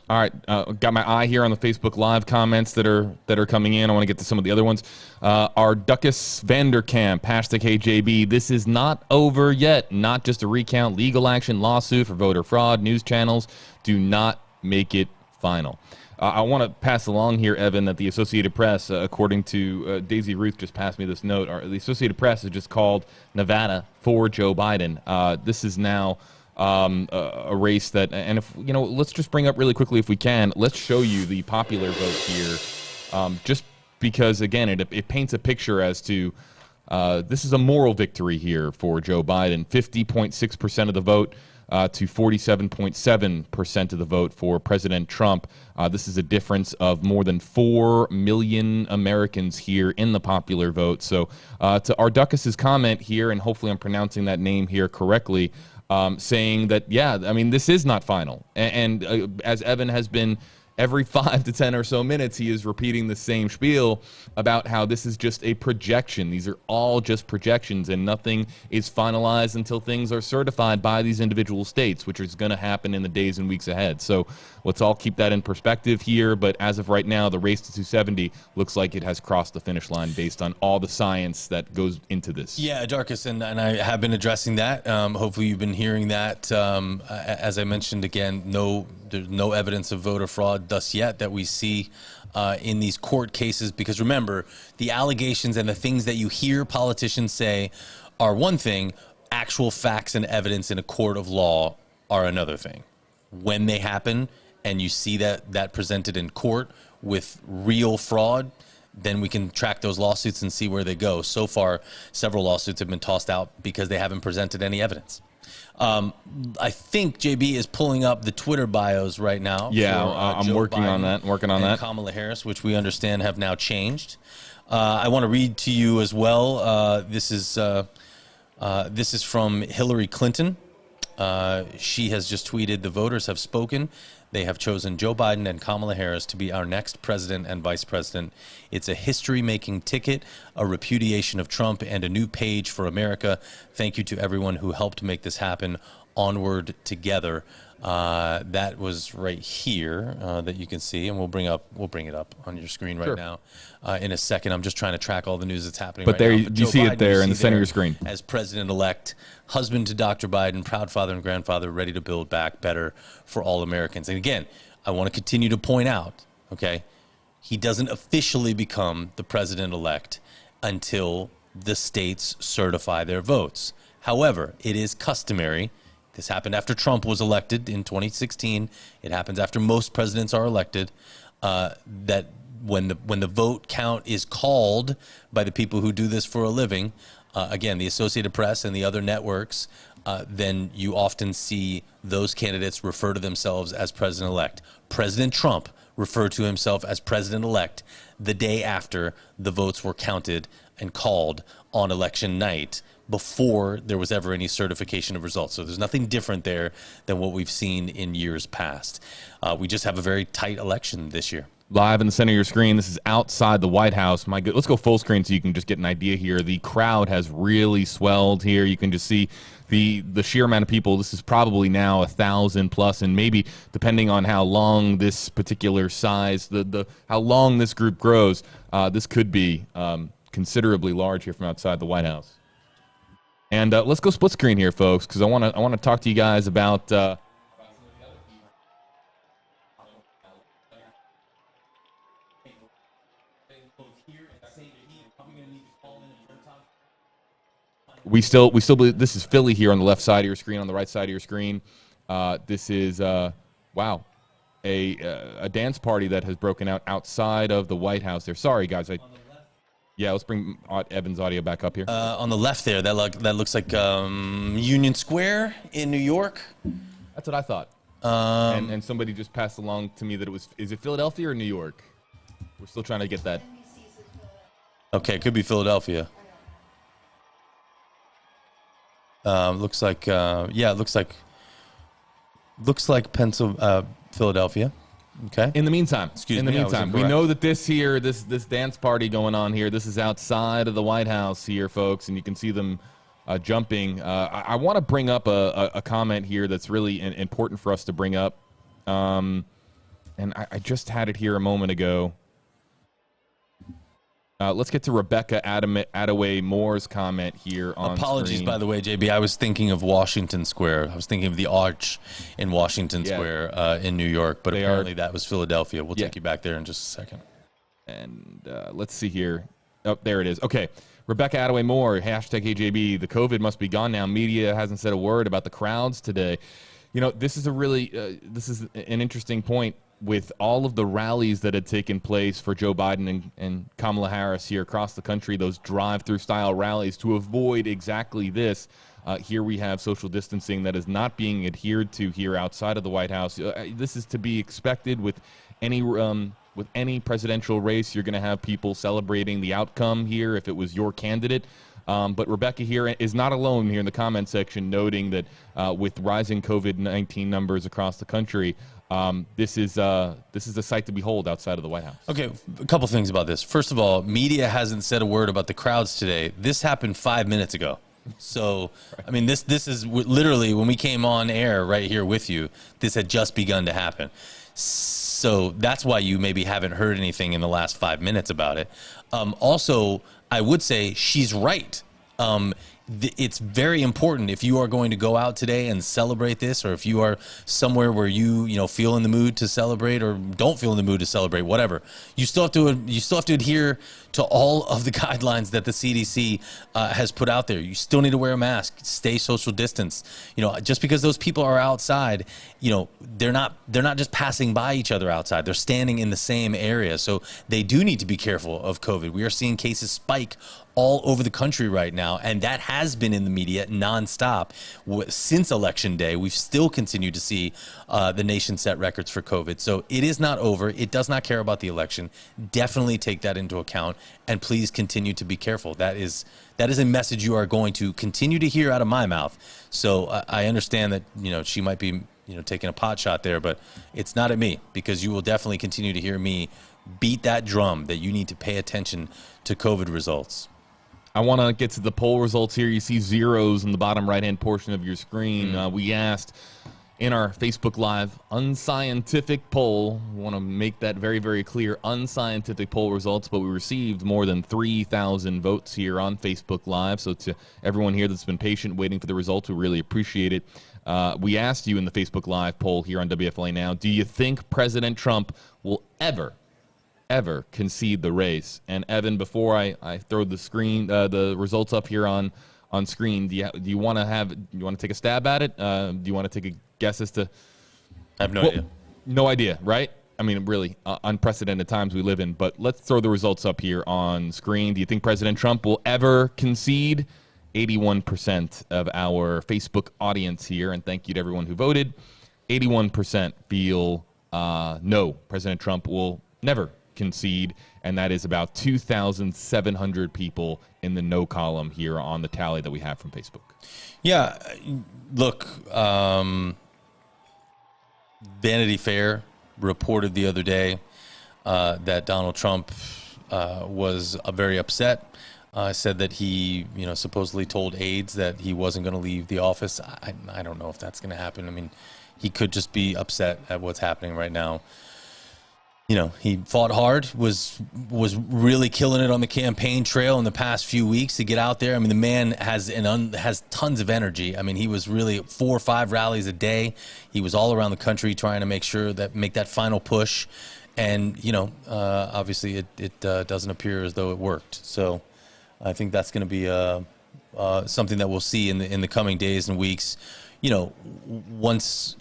All right, got my eye here on the Facebook Live comments that are coming in. I want to get to some of the other ones. Arducus Vanderkamp, hashtag HeyJB. This is not over yet. Not just a recount, legal action, lawsuit for voter fraud. News channels do not make it final. I want to pass along here, Evan, that the Associated Press, according to Daisy Ruth, just passed me this note. The Associated Press has just called Nevada for Joe Biden. This is now a race that, and if let's just bring up really quickly, if we can, let's show you the popular vote here, just because again it paints a picture as to this is a moral victory here for Joe Biden. 50.6% of the vote to 47.7% of the vote for President Trump. This is a difference of more than 4 million Americans here in the popular vote. So to Arducus's comment here, and hopefully I'm pronouncing that name here correctly, saying that, this is not final. And as Evan has been every 5 to 10 or so minutes, he is repeating the same spiel about how this is just a projection. These are all just projections, and nothing is finalized until things are certified by these individual states, which is going to happen in the days and weeks ahead. So let's all keep that in perspective here. But as of right now, the race to 270 looks like it has crossed the finish line based on all the science that goes into this. Yeah, Darkus, and I have been addressing that. Hopefully you've been hearing that. As I mentioned, again, there's no evidence of voter fraud thus yet that we see in these court cases, because remember, the allegations and the things that you hear politicians say are one thing, actual facts and evidence in a court of law are another thing. When they happen and you see that presented in court with real fraud, then we can track those lawsuits and see where they go. So far, several lawsuits have been tossed out because they haven't presented any evidence. I think JB is pulling up the Twitter bios right now. Yeah, for, I'm Joe working Biden on that. Working on and that. Kamala Harris, which we understand have now changed. I want to read to you as well. This is from Hillary Clinton. She has just tweeted, "The voters have spoken. They have chosen Joe Biden and Kamala Harris to be our next president and vice president. It's a history-making ticket, a repudiation of Trump, and a new page for America. Thank you to everyone who helped make this happen. Onward together." That was right here that you can see, and we'll bring it up on your screen right now in a second. I'm just trying to track all the news that's happening. But right there now. you see it there in the center of your screen as president-elect, husband to Dr. Biden, proud father and grandfather, ready to build back better for all Americans. And again, I want to continue to point out, okay, he doesn't officially become the president-elect until the states certify their votes. However, it is customary. This happened after Trump was elected in 2016. It happens after most presidents are elected, that when the vote count is called by the people who do this for a living, again, the Associated Press and the other networks, then you often see those candidates refer to themselves as president-elect. President Trump referred to himself as president-elect the day after the votes were counted and called on election night, before there was ever any certification of results. So there's nothing different there than what we've seen in years past. We just have a very tight election this year. Live in the center of your screen, this is outside the White House. My good, let's go full screen so you can just get an idea here. The crowd has really swelled here. You can just see the sheer amount of people. This is probably now 1,000 plus, and maybe depending on how long this particular size, how long this group grows, this could be considerably large here from outside the White House. And let's go split screen here, folks, because I want to talk to you guys about. We still believe this is Philly here on the left side of your screen. On the right side of your screen, this is wow, a dance party that has broken out outside of the White House. There, sorry guys. Yeah, let's bring Evan's audio back up here. On the left there, that looks like Union Square in New York. That's what I thought. And somebody just passed along to me that is it Philadelphia or New York? We're still trying to get that. Okay, it could be Philadelphia. Looks like Philadelphia. Okay. In the meantime, we know know that this dance party going on here, this is outside of the White House here, folks, and you can see them jumping. I want to bring up a comment here that's really important for us to bring up, and I just had it here a moment ago. Let's get to Rebecca Attaway Moore's comment here on Apologies, screen. by the way, JB. I was thinking of Washington Square. I was thinking of the Arch in Washington Square in New York, but apparently that was Philadelphia. We'll take you back there in just a second. And let's see here. Oh, there it is. Okay. Rebecca Attaway Moore, #AJB. The COVID must be gone now. Media hasn't said a word about the crowds today. You know, this is this is an interesting point. With all of the rallies that had taken place for Joe Biden and Kamala Harris here across the country, those drive-through style rallies, to avoid exactly this, here we have social distancing that is not being adhered to here outside of the White House. This is to be expected with any presidential race. You're going to have people celebrating the outcome here if it was your candidate. But Rebecca here is not alone here in the comment section, noting that with rising COVID-19 numbers across the country, this is a sight to behold outside of the White House. Okay, a couple things about this. First of all, media hasn't said a word about the crowds today. This happened 5 minutes ago. So, I mean, this is literally when we came on air right here with you, this had just begun to happen. So that's why you maybe haven't heard anything in the last 5 minutes about it. Also, I would say she's right. It's very important if you are going to go out today and celebrate this, or if you are somewhere where you feel in the mood to celebrate or don't feel in the mood to celebrate, whatever. You still have to adhere to all of the guidelines that the CDC has put out there. You still need to wear a mask, stay social distance. Just because those people are outside, they're not just passing by each other outside. They're standing in the same area. So they do need to be careful of COVID. We are seeing cases spike all over the country right now, and that has been in the media nonstop since Election Day. We've still continued to see the nation set records for COVID. So it is not over. It does not care about the election. Definitely take that into account, and please continue to be careful. That is a message you are going to continue to hear out of my mouth. So I understand that she might be taking a pot shot there, but it's not at me, because you will definitely continue to hear me beat that drum that you need to pay attention to COVID results. I want to get to the poll results here. You see zeros in the bottom right-hand portion of your screen. We asked in our Facebook Live unscientific poll. We want to make that very, very clear. Unscientific poll results, but we received more than 3,000 votes here on Facebook Live. So to everyone here that's been patient waiting for the results, we really appreciate it. We asked you in the Facebook Live poll here on WFLA Now, do you think President Trump will ever concede the race? And Evan, before I throw the results up here on screen, do you want to take a stab at it? Do you want to take a guess as to? I have no idea. No idea, right? I mean, really unprecedented times we live in. But let's throw the results up here on screen. Do you think President Trump will ever concede? 81% of our Facebook audience here, and thank you to everyone who voted. 81% feel no, President Trump will never concede, and that is about 2,700 people in the no column here on the tally that we have from Facebook. Yeah, look, Vanity Fair reported the other day that Donald Trump was very upset. Said that he, supposedly told aides that he wasn't going to leave the office. I don't know if that's going to happen. I mean, he could just be upset at what's happening right now. He fought hard, was really killing it on the campaign trail in the past few weeks to get out there. I mean, the man has tons of energy. I mean, he was really 4 or 5 rallies a day. He was all around the country trying to make that final push. And, obviously it doesn't appear as though it worked. So I think that's going to be something that we'll see in the coming days and weeks. Once,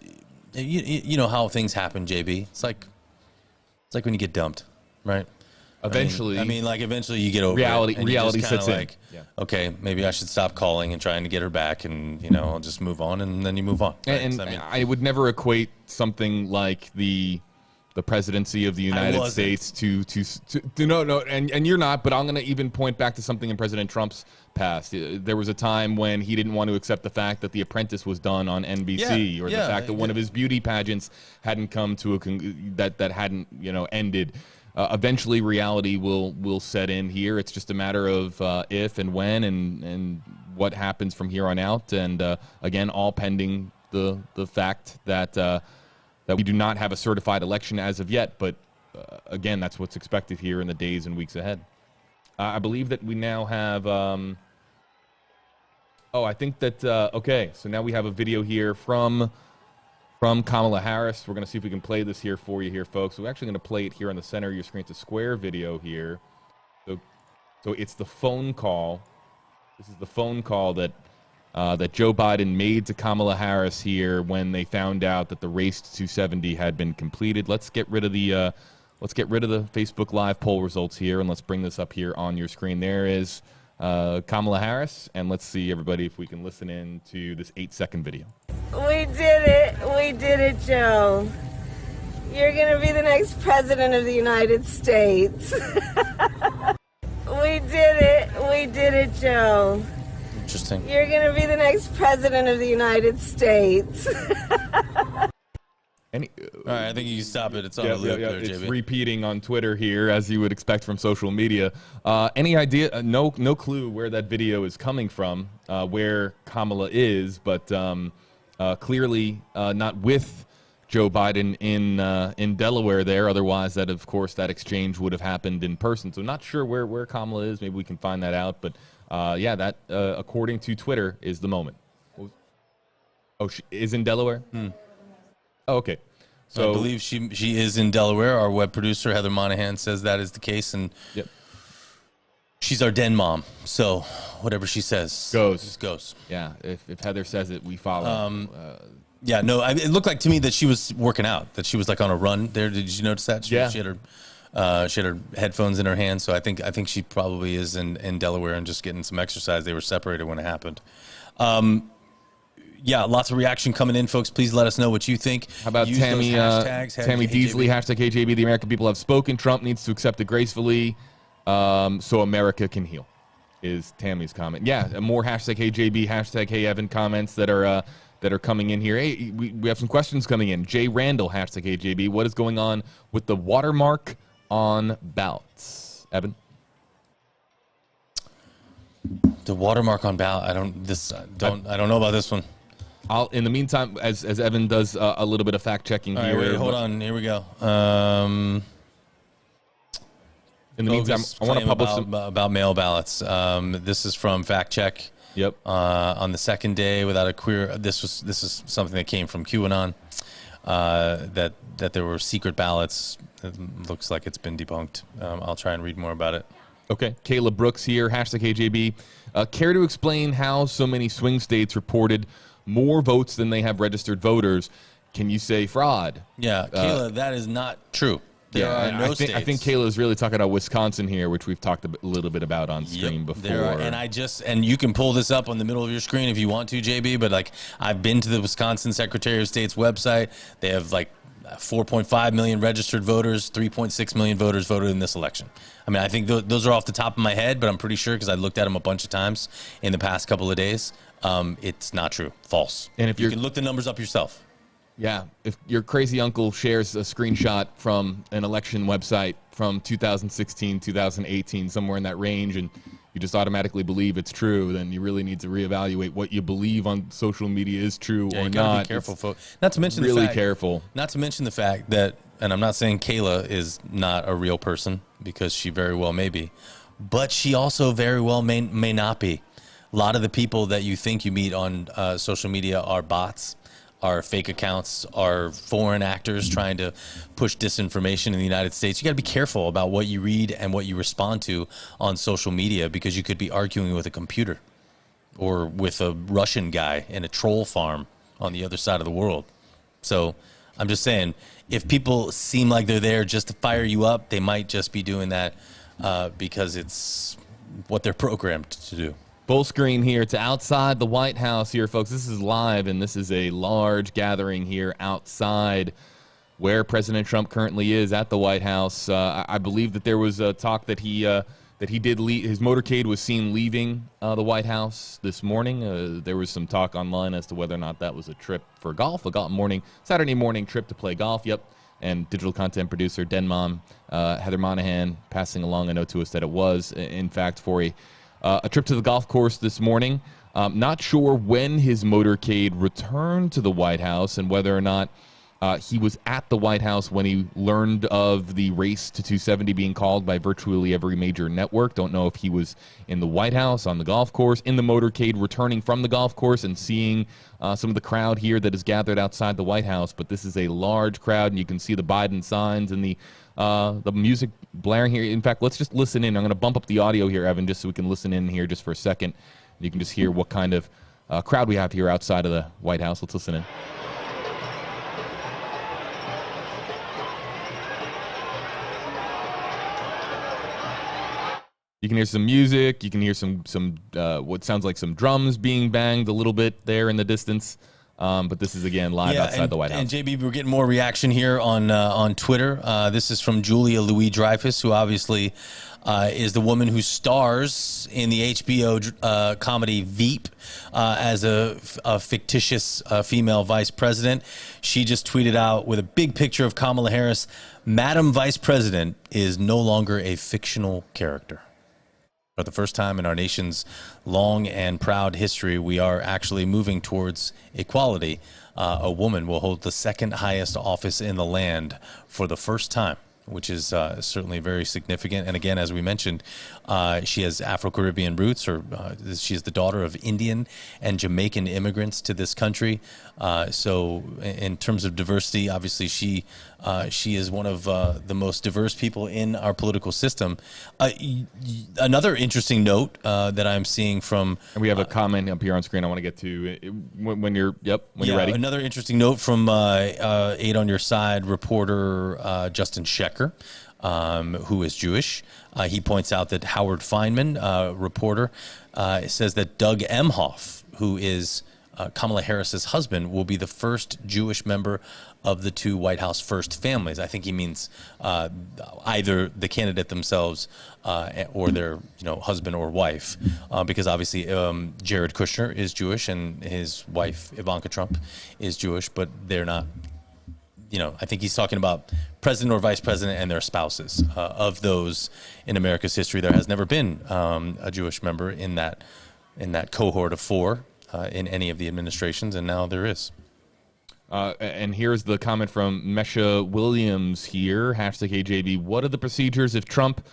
how things happen, JB. It's like when you get dumped, right? Eventually. Eventually you get over reality. it. And reality sets in. Okay, maybe I should stop calling and trying to get her back, and I'll just move on, and then you move on. Right? And I would never equate something like the presidency of the United States to no, and you're not, but I'm going to even point back to something in President Trump's past. There was a time when he didn't want to accept the fact that The Apprentice was done on NBC, or the fact that one of his beauty pageants hadn't come to that hadn't ended. Eventually, reality will set in here. It's just a matter of if and when and what happens from here on out. And again, all pending the fact that we do not have a certified election as of yet. But again, that's what's expected here in the days and weeks ahead. I believe that we now have. I think that okay. So now we have a video here from Kamala Harris. We're going to see if we can play this here for you here, folks. We're actually going to play it here on the center of your screen. It's a square video here. So it's the phone call. This is the phone call that Joe Biden made to Kamala Harris here when they found out that the race to 270 had been completed. Let's get rid of the Facebook Live poll results here, and let's bring this up here on your screen. There is Kamala Harris, and let's see, everybody, if we can listen in to this 8-second video. We did it. We did it, Joe. You're going to be the next president of the United States. We did it. We did it, Joe. Interesting. You're going to be the next president of the United States. All right, I think you can stop it. It's on the loop there, It's JB. repeating on Twitter here, as you would expect from social media. Any idea? No clue where that video is coming from, where Kamala is, but clearly not with Joe Biden in Delaware there. Otherwise, of course, that exchange would have happened in person. So not sure where Kamala is. Maybe we can find that out. But that according to Twitter is the moment. Oh, she is in Delaware? Oh, okay. So I believe she is in Delaware. Our web producer, Heather Monahan, says that is the case. And yep. She's our den mom. So whatever she says goes. Yeah, if Heather says it, we follow. Yeah, no, it looked like to me that she was working out, that she was like on a run there. Did you notice that? She had her headphones in her hand. So I think she probably is in Delaware and just getting some exercise. They were separated when it happened. Yeah, lots of reaction coming in, folks. Please let us know what you think. How about Use Tammy those hashtags, Tammy Deasley, #KJB. The American people have spoken. Trump needs to accept it gracefully so America can heal, is Tammy's comment. Yeah, more #KJB, #HeyEvan comments that are coming in here. Hey, we have some questions coming in. Jay Randall, #KJB. What is going on with the watermark on ballots? Evan? The watermark on ballot. I don't know about this one. In the meantime, as Evan does a little bit of fact checking here. Wait, hold on. Here we go. In the meantime, I want to publish about mail ballots. This is from Fact Check. Yep. On the second day, without a queer. This is something that came from QAnon. That there were secret ballots. It looks like it's been debunked. I'll try and read more about it. Okay. Caleb Brooks here, #KJB. Care to explain how so many swing states reported more votes than they have registered voters? Can you say fraud? Yeah, Kayla, that is not true. There are no states. I think Kayla is really talking about Wisconsin here, which we've talked a little bit about on stream before. There are, and you can pull this up on the middle of your screen if you want to, JB. But like, I've been to the Wisconsin Secretary of State's website. They have like 4.5 million registered voters, 3.6 million voters voted in this election. I mean, I think those are off the top of my head, but I'm pretty sure because I looked at them a bunch of times in the past couple of days. It's not true. False. And if you can look the numbers up yourself. Yeah, if your crazy uncle shares a screenshot from an election website from 2016, 2018, somewhere in that range, and you just automatically believe it's true, then you really need to reevaluate what you believe on social media is true or you not. Gotta be careful, folks. Not to mention really careful. Not to mention the fact that, and I'm not saying Kayla is not a real person because she very well may be, but she also very well may not be. A lot of the people that you think you meet on social media are bots, are fake accounts, are foreign actors trying to push disinformation in the United States. You got to be careful about what you read and what you respond to on social media because you could be arguing with a computer or with a Russian guy in a troll farm on the other side of the world. So I'm just saying, if people seem like they're there just to fire you up, they might just be doing that because it's what they're programmed to do. Full screen here to outside the White House here, folks. This is live, and this is a large gathering here outside where President Trump currently is at the White House. I believe that there was a talk that he did leave. His motorcade was seen leaving the White House this morning. There was some talk online as to whether or not that was a trip for golf, Saturday morning trip to play golf. Yep. And digital content producer Den Mom, Heather Monahan, passing along a note to us that it was, in fact, for a trip to the golf course this morning. Not sure when his motorcade returned to the White House and whether or not he was at the White House when he learned of the race to 270 being called by virtually every major network. Don't know if he was in the White House, on the golf course, in the motorcade, returning from the golf course and seeing some of the crowd here that is gathered outside the White House. But this is a large crowd, and you can see the Biden signs and the music blaring here. In fact, let's just listen in. I'm going to bump up the audio here, Evan, just so we can listen in here just for a second. You can just hear what kind of crowd we have here outside of the White House. Let's listen in. You can hear some music. You can hear some what sounds like some drums being banged a little bit there in the distance. But this is, again, live outside the White House. And JB, we're getting more reaction here on Twitter. This is from Julia Louis-Dreyfus, who obviously is the woman who stars in the HBO comedy Veep as a fictitious female vice president. She just tweeted out with a big picture of Kamala Harris, "Madam Vice President is no longer a fictional character." For the first time in our nation's long and proud history, we are actually moving towards equality. A woman will hold the second highest office in the land for the first time, which is certainly very significant. And again, as we mentioned, she has Afro-Caribbean roots, or she is the daughter of Indian and Jamaican immigrants to this country. So in terms of diversity, obviously she is one of the most diverse people in our political system. Another interesting note that I'm seeing from... And we have a comment up here on screen I want to get to when you're ready. Another interesting note from Aid on Your Side reporter Justin Schecker, who is Jewish. He points out that Howard Feynman, reporter, says that Doug Emhoff, who is Kamala Harris's husband, will be the first Jewish member of the two White House first families. I think he means either the candidate themselves or their husband or wife, because obviously Jared Kushner is Jewish and his wife Ivanka Trump is Jewish, but they're not. I think he's talking about president or vice president and their spouses. Of those in America's history, there has never been a Jewish member in that cohort of four in any of the administrations, and now there is. And here's the comment from Mesha Williams here, #AJB. What are the procedures if Trump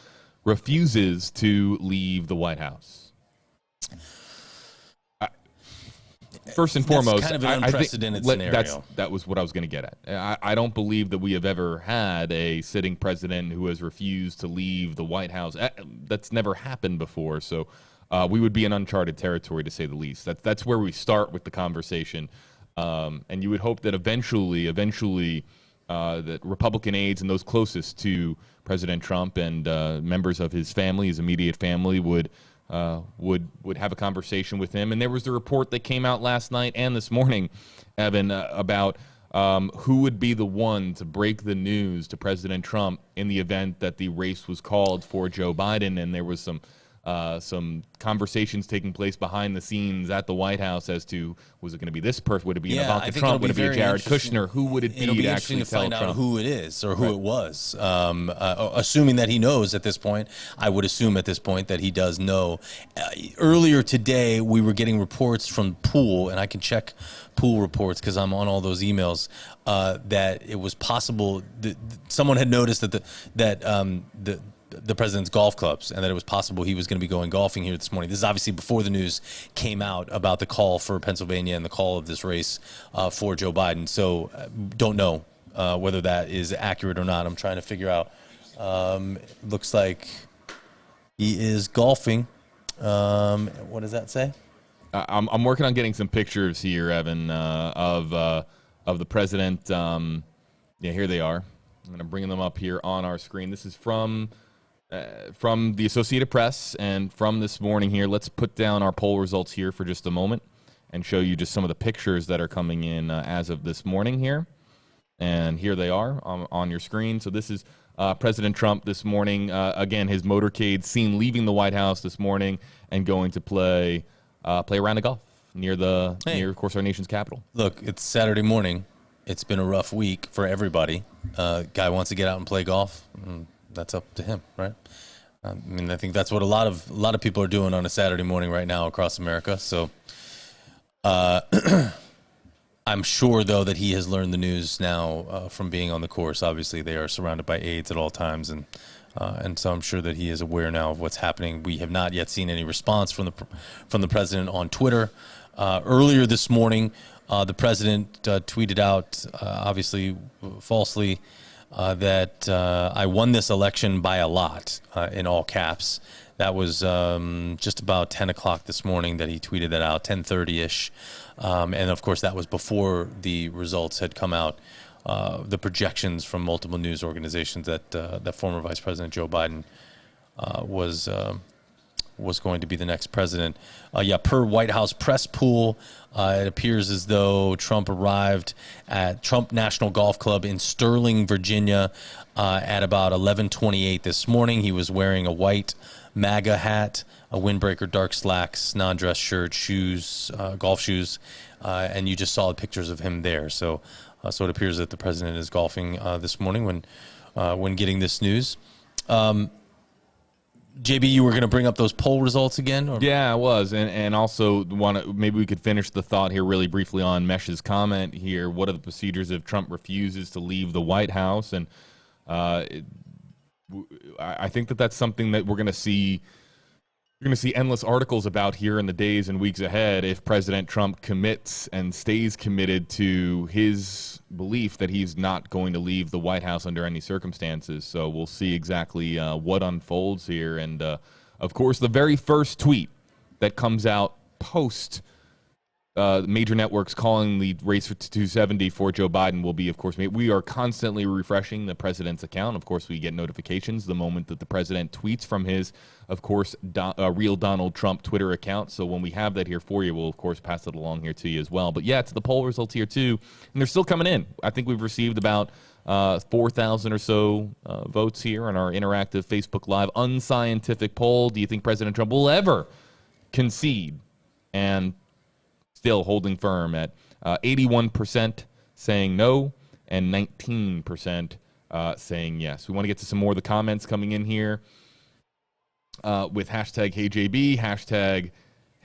refuses to leave the White House? First and foremost, kind of an unprecedented scenario. That was what I was going to get at. I don't believe that we have ever had a sitting president who has refused to leave the White House. That's never happened before, so we would be in uncharted territory, to say the least. That's where we start with the conversation. And you would hope that eventually, that Republican aides and those closest to President Trump and members of his family, his immediate family, would have a conversation with him. And there was the report that came out last night and this morning, Evan, about who would be the one to break the news to President Trump in the event that the race was called for Joe Biden. And there was some conversations taking place behind the scenes at the White House as to, was it going to be this person? Would it be Ivanka Trump? Would it be Jared Kushner? Who would it be? It'll be to interesting actually to find tell out Trump? who it is or who it was. Assuming that he knows at this point, I would assume at this point that he does know. Earlier today, we were getting reports from Pool, and I can check Pool reports because I'm on all those emails, that it was possible that someone had noticed that the president's golf clubs, and that it was possible he was going to be going golfing here this morning. This is obviously before the news came out about the call for Pennsylvania and the call of this race for Joe Biden. So don't know whether that is accurate or not. I'm trying to figure out. Looks like he is golfing. What does that say? I'm working on getting some pictures here, Evan, of the president. Here they are. I'm going to bring them up here on our screen. This is from the Associated Press and from this morning here. Let's put down our poll results here for just a moment and show you just some of the pictures that are coming in as of this morning here. And here they are on your screen. So this is President Trump this morning. Again, his motorcade seen leaving the White House this morning and going to play a round of golf near, of course, our nation's capital. Look, it's Saturday morning. It's been a rough week for everybody. Guy wants to get out and play golf. That's up to him, right? I think that's what a lot of people are doing on a Saturday morning right now across America. So I'm sure, though, that he has learned the news now from being on the course. Obviously, they are surrounded by aides at all times, and so I'm sure that he is aware now of what's happening. We have not yet seen any response from the president on Twitter. Earlier this morning, the president tweeted out, obviously falsely, that I won this election by a lot, in all caps. That was just about 10 o'clock this morning that he tweeted that out, 10:30-ish. And, of course, that was before the results had come out, the projections from multiple news organizations that former Vice President Joe Biden was was going to be the next president. Per White House press pool, it appears as though Trump arrived at Trump National Golf Club in Sterling, Virginia, at about 11:28 this morning. He was wearing a white MAGA hat, a windbreaker, dark slacks, non-dress shirt, shoes, golf shoes, and you just saw the pictures of him there. So it appears that the president is golfing this morning when getting this news. JB, you were going to bring up those poll results again? Or? Yeah, I was. And also, maybe we could finish the thought here really briefly on Mesh's comment here. What are the procedures if Trump refuses to leave the White House? And I think that's something that we're going to see. You're going to see endless articles about here in the days and weeks ahead if President Trump commits and stays committed to his belief that he's not going to leave the White House under any circumstances. So we'll see exactly what unfolds here. And, of course, the very first tweet that comes out post major networks calling the race for 270 for Joe Biden will be, of course, we are constantly refreshing the president's account. Of course, we get notifications the moment that the president tweets from his, of course, real Donald Trump Twitter account. So when we have that here for you, we'll, of course, pass it along here to you as well. But, yeah, it's the poll results here, too. And they're still coming in. I think we've received about 4,000 or so votes here on our interactive Facebook Live unscientific poll. Do you think President Trump will ever concede? And still holding firm at 81% saying no and 19% saying yes. We want to get to some more of the comments coming in here with hashtag HeyJB, hashtag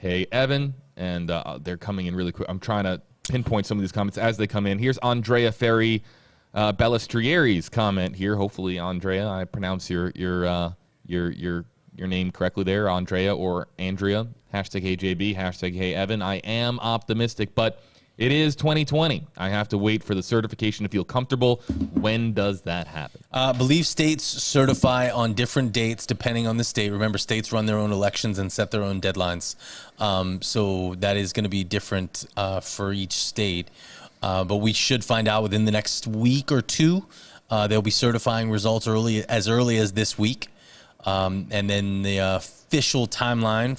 HeyEvan, and they're coming in really quick. I'm trying to pinpoint some of these comments as they come in. Here's Andrea Ferry Bellistrieri's comment here. Hopefully, Andrea, I pronounce your name correctly there, Andrea or Andrea. Hashtag HeyJB, hashtag HeyEvan. I am optimistic, but it is 2020. I have to wait for the certification to feel comfortable. When does that happen? I believe states certify on different dates depending on the state. Remember, states run their own elections and set their own deadlines. So that is going to be different for each state. But we should find out within the next week or two. They'll be certifying results early as this week. And then the official timeline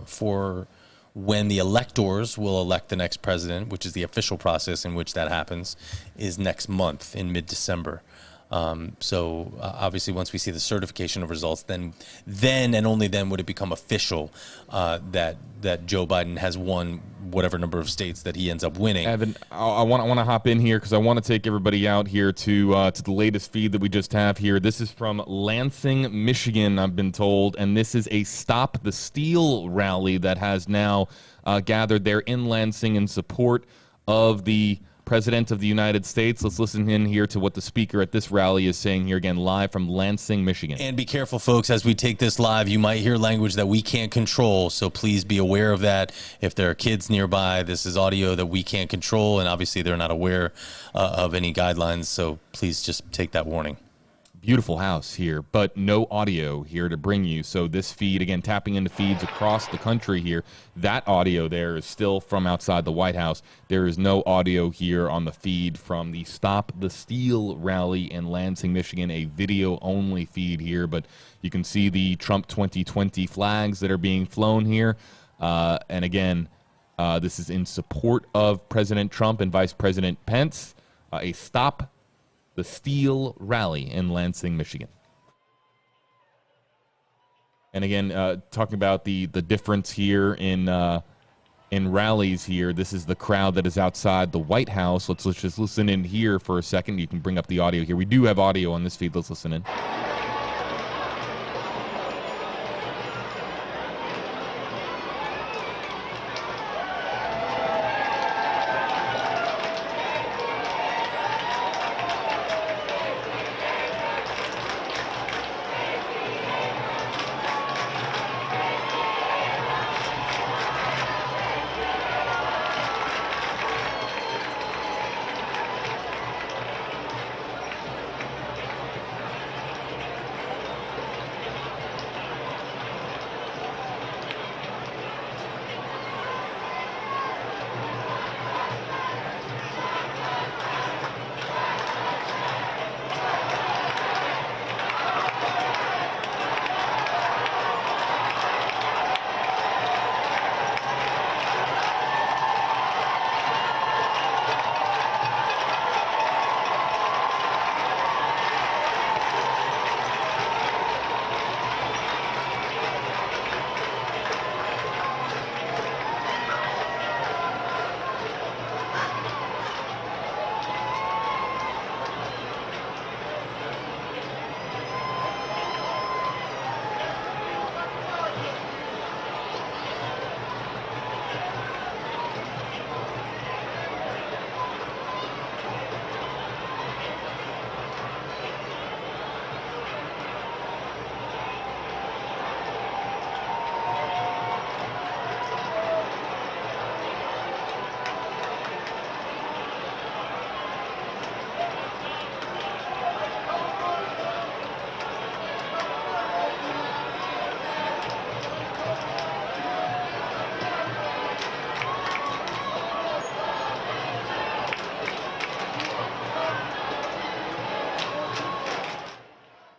for when the electors will elect the next president, which is the official process in which that happens, is next month in mid-December. So obviously, once we see the certification of results, then and only then would it become official that Joe Biden has won whatever number of states that he ends up winning. Evan, I want to hop in here because I want to take everybody out here to the latest feed that we just have here. This is from Lansing, Michigan, I've been told, and this is a Stop the Steal rally that has now gathered there in Lansing in support of the President of the United States. Let's listen in here to what the speaker at this rally is saying here again, live from Lansing, Michigan. And be careful, folks, as we take this live, you might hear language that we can't control, so please be aware of that. If there are kids nearby, this is audio that we can't control, and obviously they're not aware of any guidelines, so please just take that warning. Beautiful house here, but no audio here to bring you. So this feed, again, tapping into feeds across the country here. That audio there is still from outside the White House. There is no audio here on the feed from the Stop the Steal rally in Lansing, Michigan, a video-only feed here. But you can see the Trump 2020 flags that are being flown here. And again, this is in support of President Trump and Vice President Pence. A Stop the Steal rally in Lansing, Michigan. And again, talking about the difference here in rallies here, this is the crowd that is outside the White House. Let's just listen in here for a second. You can bring up the audio here. We do have audio on this feed. Let's listen in.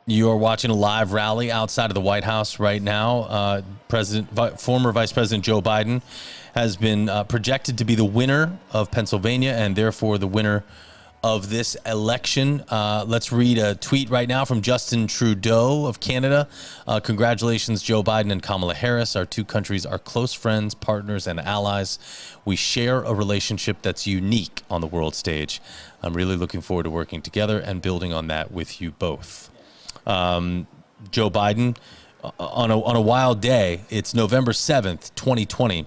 You are watching a live rally outside of the White House right now. Former Vice President Joe Biden has been projected to be the winner of Pennsylvania and therefore the winner of this election. Let's read a tweet right now from Justin Trudeau of Canada. Congratulations, Joe Biden and Kamala Harris. Our two countries are close friends, partners, and allies. We share a relationship that's unique on the world stage. I'm really looking forward to working together and building on that with you both. Joe Biden, on a wild day, it's November 7th, 2020.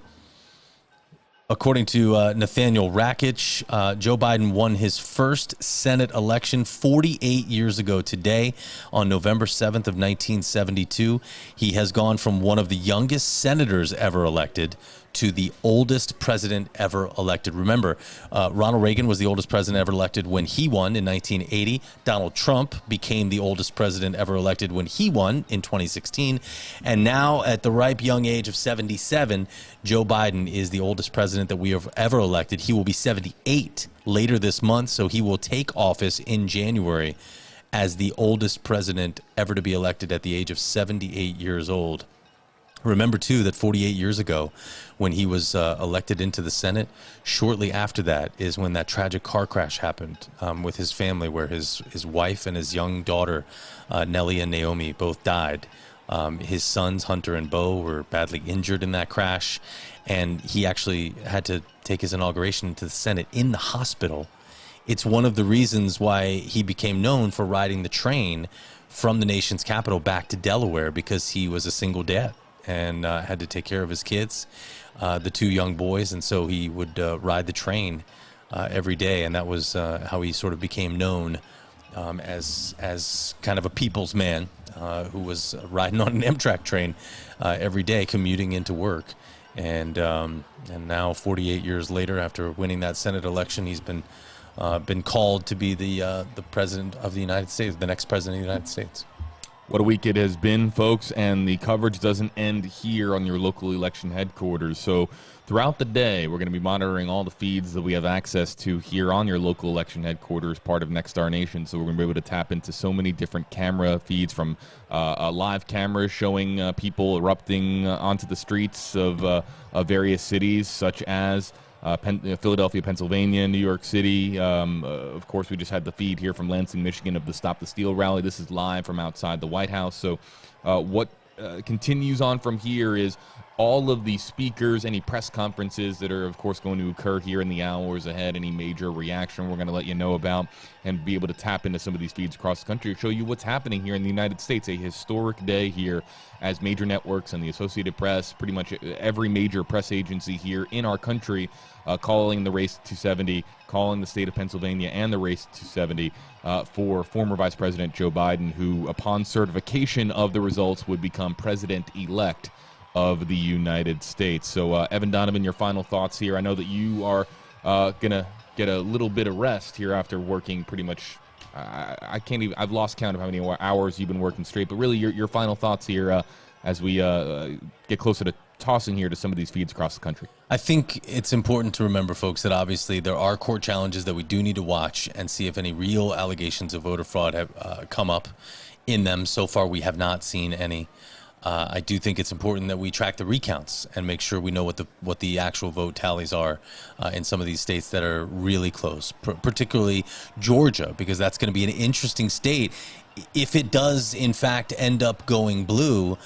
According to Nathaniel Rakich, Joe Biden won his first Senate election 48 years ago today on November 7th of 1972. He has gone from one of the youngest senators ever elected to the oldest president ever elected. Remember, Ronald Reagan was the oldest president ever elected when he won in 1980. Donald Trump became the oldest president ever elected when he won in 2016. And now, at the ripe young age of 77, Joe Biden is the oldest president that we have ever elected. He will be 78 later this month, so he will take office in January as the oldest president ever to be elected at the age of 78 years old. Remember, too, that 48 years ago, when he was elected into the Senate, shortly after that is when that tragic car crash happened with his family, where his wife and his young daughter, Nellie and Naomi, both died. His sons, Hunter and Bo, were badly injured in that crash, and he actually had to take his inauguration into the Senate in the hospital. It's one of the reasons why he became known for riding the train from the nation's capital back to Delaware, because he was a single dad and had to take care of his kids, the two young boys, and so he would ride the train every day, and that was how he sort of became known as kind of a people's man who was riding on an Amtrak train every day, commuting into work. And now, 48 years later, after winning that Senate election, he's been called to be the president of the United States, the next president of the United States. What a week it has been, folks, and the coverage doesn't end here on your local election headquarters. So throughout the day, we're going to be monitoring all the feeds that we have access to here on your local election headquarters, part of Nexstar Nation. So we're going to be able to tap into so many different camera feeds, from live cameras showing people erupting onto the streets of various cities, such as Philadelphia, Pennsylvania, New York City. Of course, we just had the feed here from Lansing, Michigan of the Stop the Steal rally. This is live from outside the White House. So what continues on from here is all of the speakers, any press conferences that are, of course, going to occur here in the hours ahead, any major reaction we're going to let you know about, and be able to tap into some of these feeds across the country to show you what's happening here in the United States. A historic day here as major networks and the Associated Press, pretty much every major press agency here in our country, calling the race to 270, calling the state of Pennsylvania and the race to 270 for former Vice President Joe Biden, who, upon certification of the results, would become president-elect of the United States. So, Evan Donovan, your final thoughts here. I know that you are going to get a little bit of rest here after working pretty much, I can't even, I've lost count of how many hours you've been working straight, but really your final thoughts here as we get closer to tossing here to some of these feeds across the country. I think it's important to remember, folks, that obviously there are court challenges that we do need to watch and see if any real allegations of voter fraud have come up in them. So far, we have not seen any. I do think it's important that we track the recounts and make sure we know what the actual vote tallies are in some of these states that are really close, particularly Georgia, because that's going to be an interesting state. If it does, in fact, end up going blue,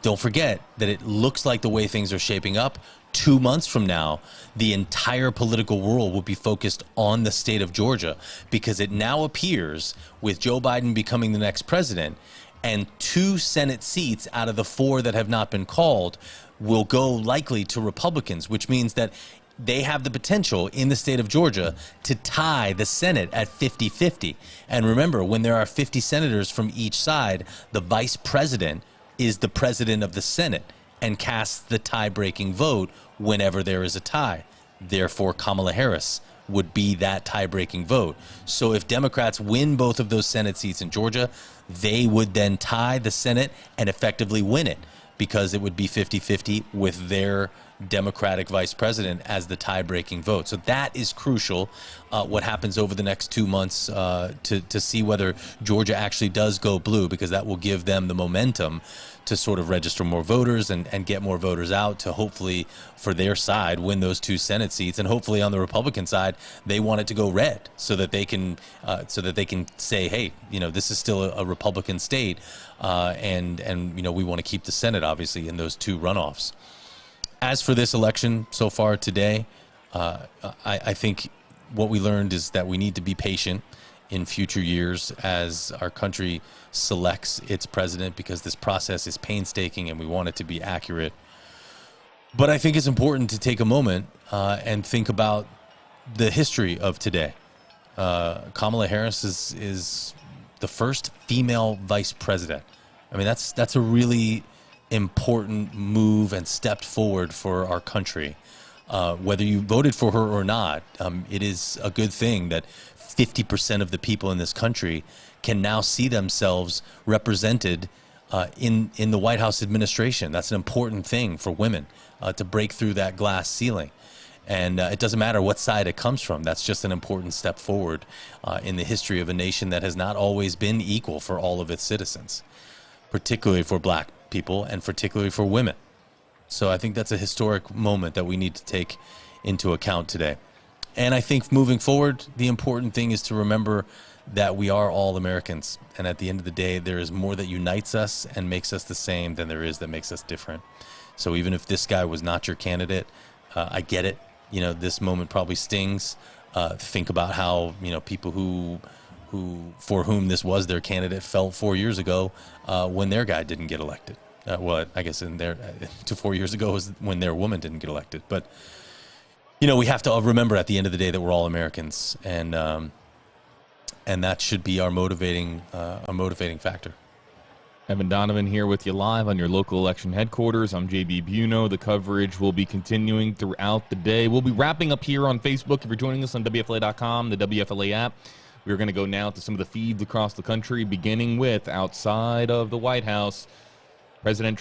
don't forget that it looks like the way things are shaping up. 2 months from now, the entire political world will be focused on the state of Georgia, because it now appears, with Joe Biden becoming the next president, and 2 Senate seats out of the 4 that have not been called will go likely to Republicans, which means that they have the potential in the state of Georgia to tie the Senate at 50-50. And remember, when there are 50 senators from each side, the vice president is the president of the Senate and casts the tie-breaking vote whenever there is a tie. Therefore, Kamala Harris would be that tie-breaking vote. So if Democrats win both of those Senate seats in Georgia, they would then tie the Senate and effectively win it, because it would be 50-50 with their Democratic vice president as the tie-breaking vote. So that is crucial, what happens over the next 2 months to see whether Georgia actually does go blue, because that will give them the momentum to sort of register more voters and get more voters out to hopefully, for their side, win those 2 Senate seats. And hopefully on the Republican side, they want it to go red so that they can say, hey, this is still a Republican state, and we want to keep the Senate, obviously, in those 2 runoffs. As for this election so far today, I think what we learned is that we need to be patient in future years as our country selects its president, because this process is painstaking and we want it to be accurate. But I think it's important to take a moment and think about the history of today. Kamala Harris is the first female vice president. I mean, that's a really important move and step forward for our country. Whether you voted for her or not, it is a good thing that 50% of the people in this country can now see themselves represented in the White House administration. That's an important thing for women, to break through that glass ceiling. And it doesn't matter what side it comes from. That's just an important step forward in the history of a nation that has not always been equal for all of its citizens, particularly for black people and particularly for women. So I think that's a historic moment that we need to take into account today. And I think moving forward, the important thing is to remember that we are all Americans. And at the end of the day, there is more that unites us and makes us the same than there is that makes us different. So even if this guy was not your candidate, I get it. This moment probably stings. Think about how, people who for whom this was their candidate felt 4 years ago when their guy didn't get elected. Well, I guess 4 years ago was when their woman didn't get elected. But we have to remember at the end of the day that we're all Americans, and that should be our motivating factor. Evan Donovan here with you live on your local election headquarters. I'm JB Buno. The coverage will be continuing throughout the day. We'll be wrapping up here on Facebook if you're joining us on WFLA.com, the WFLA app. We're going to go now to some of the feeds across the country, beginning with outside of the White House. President Trump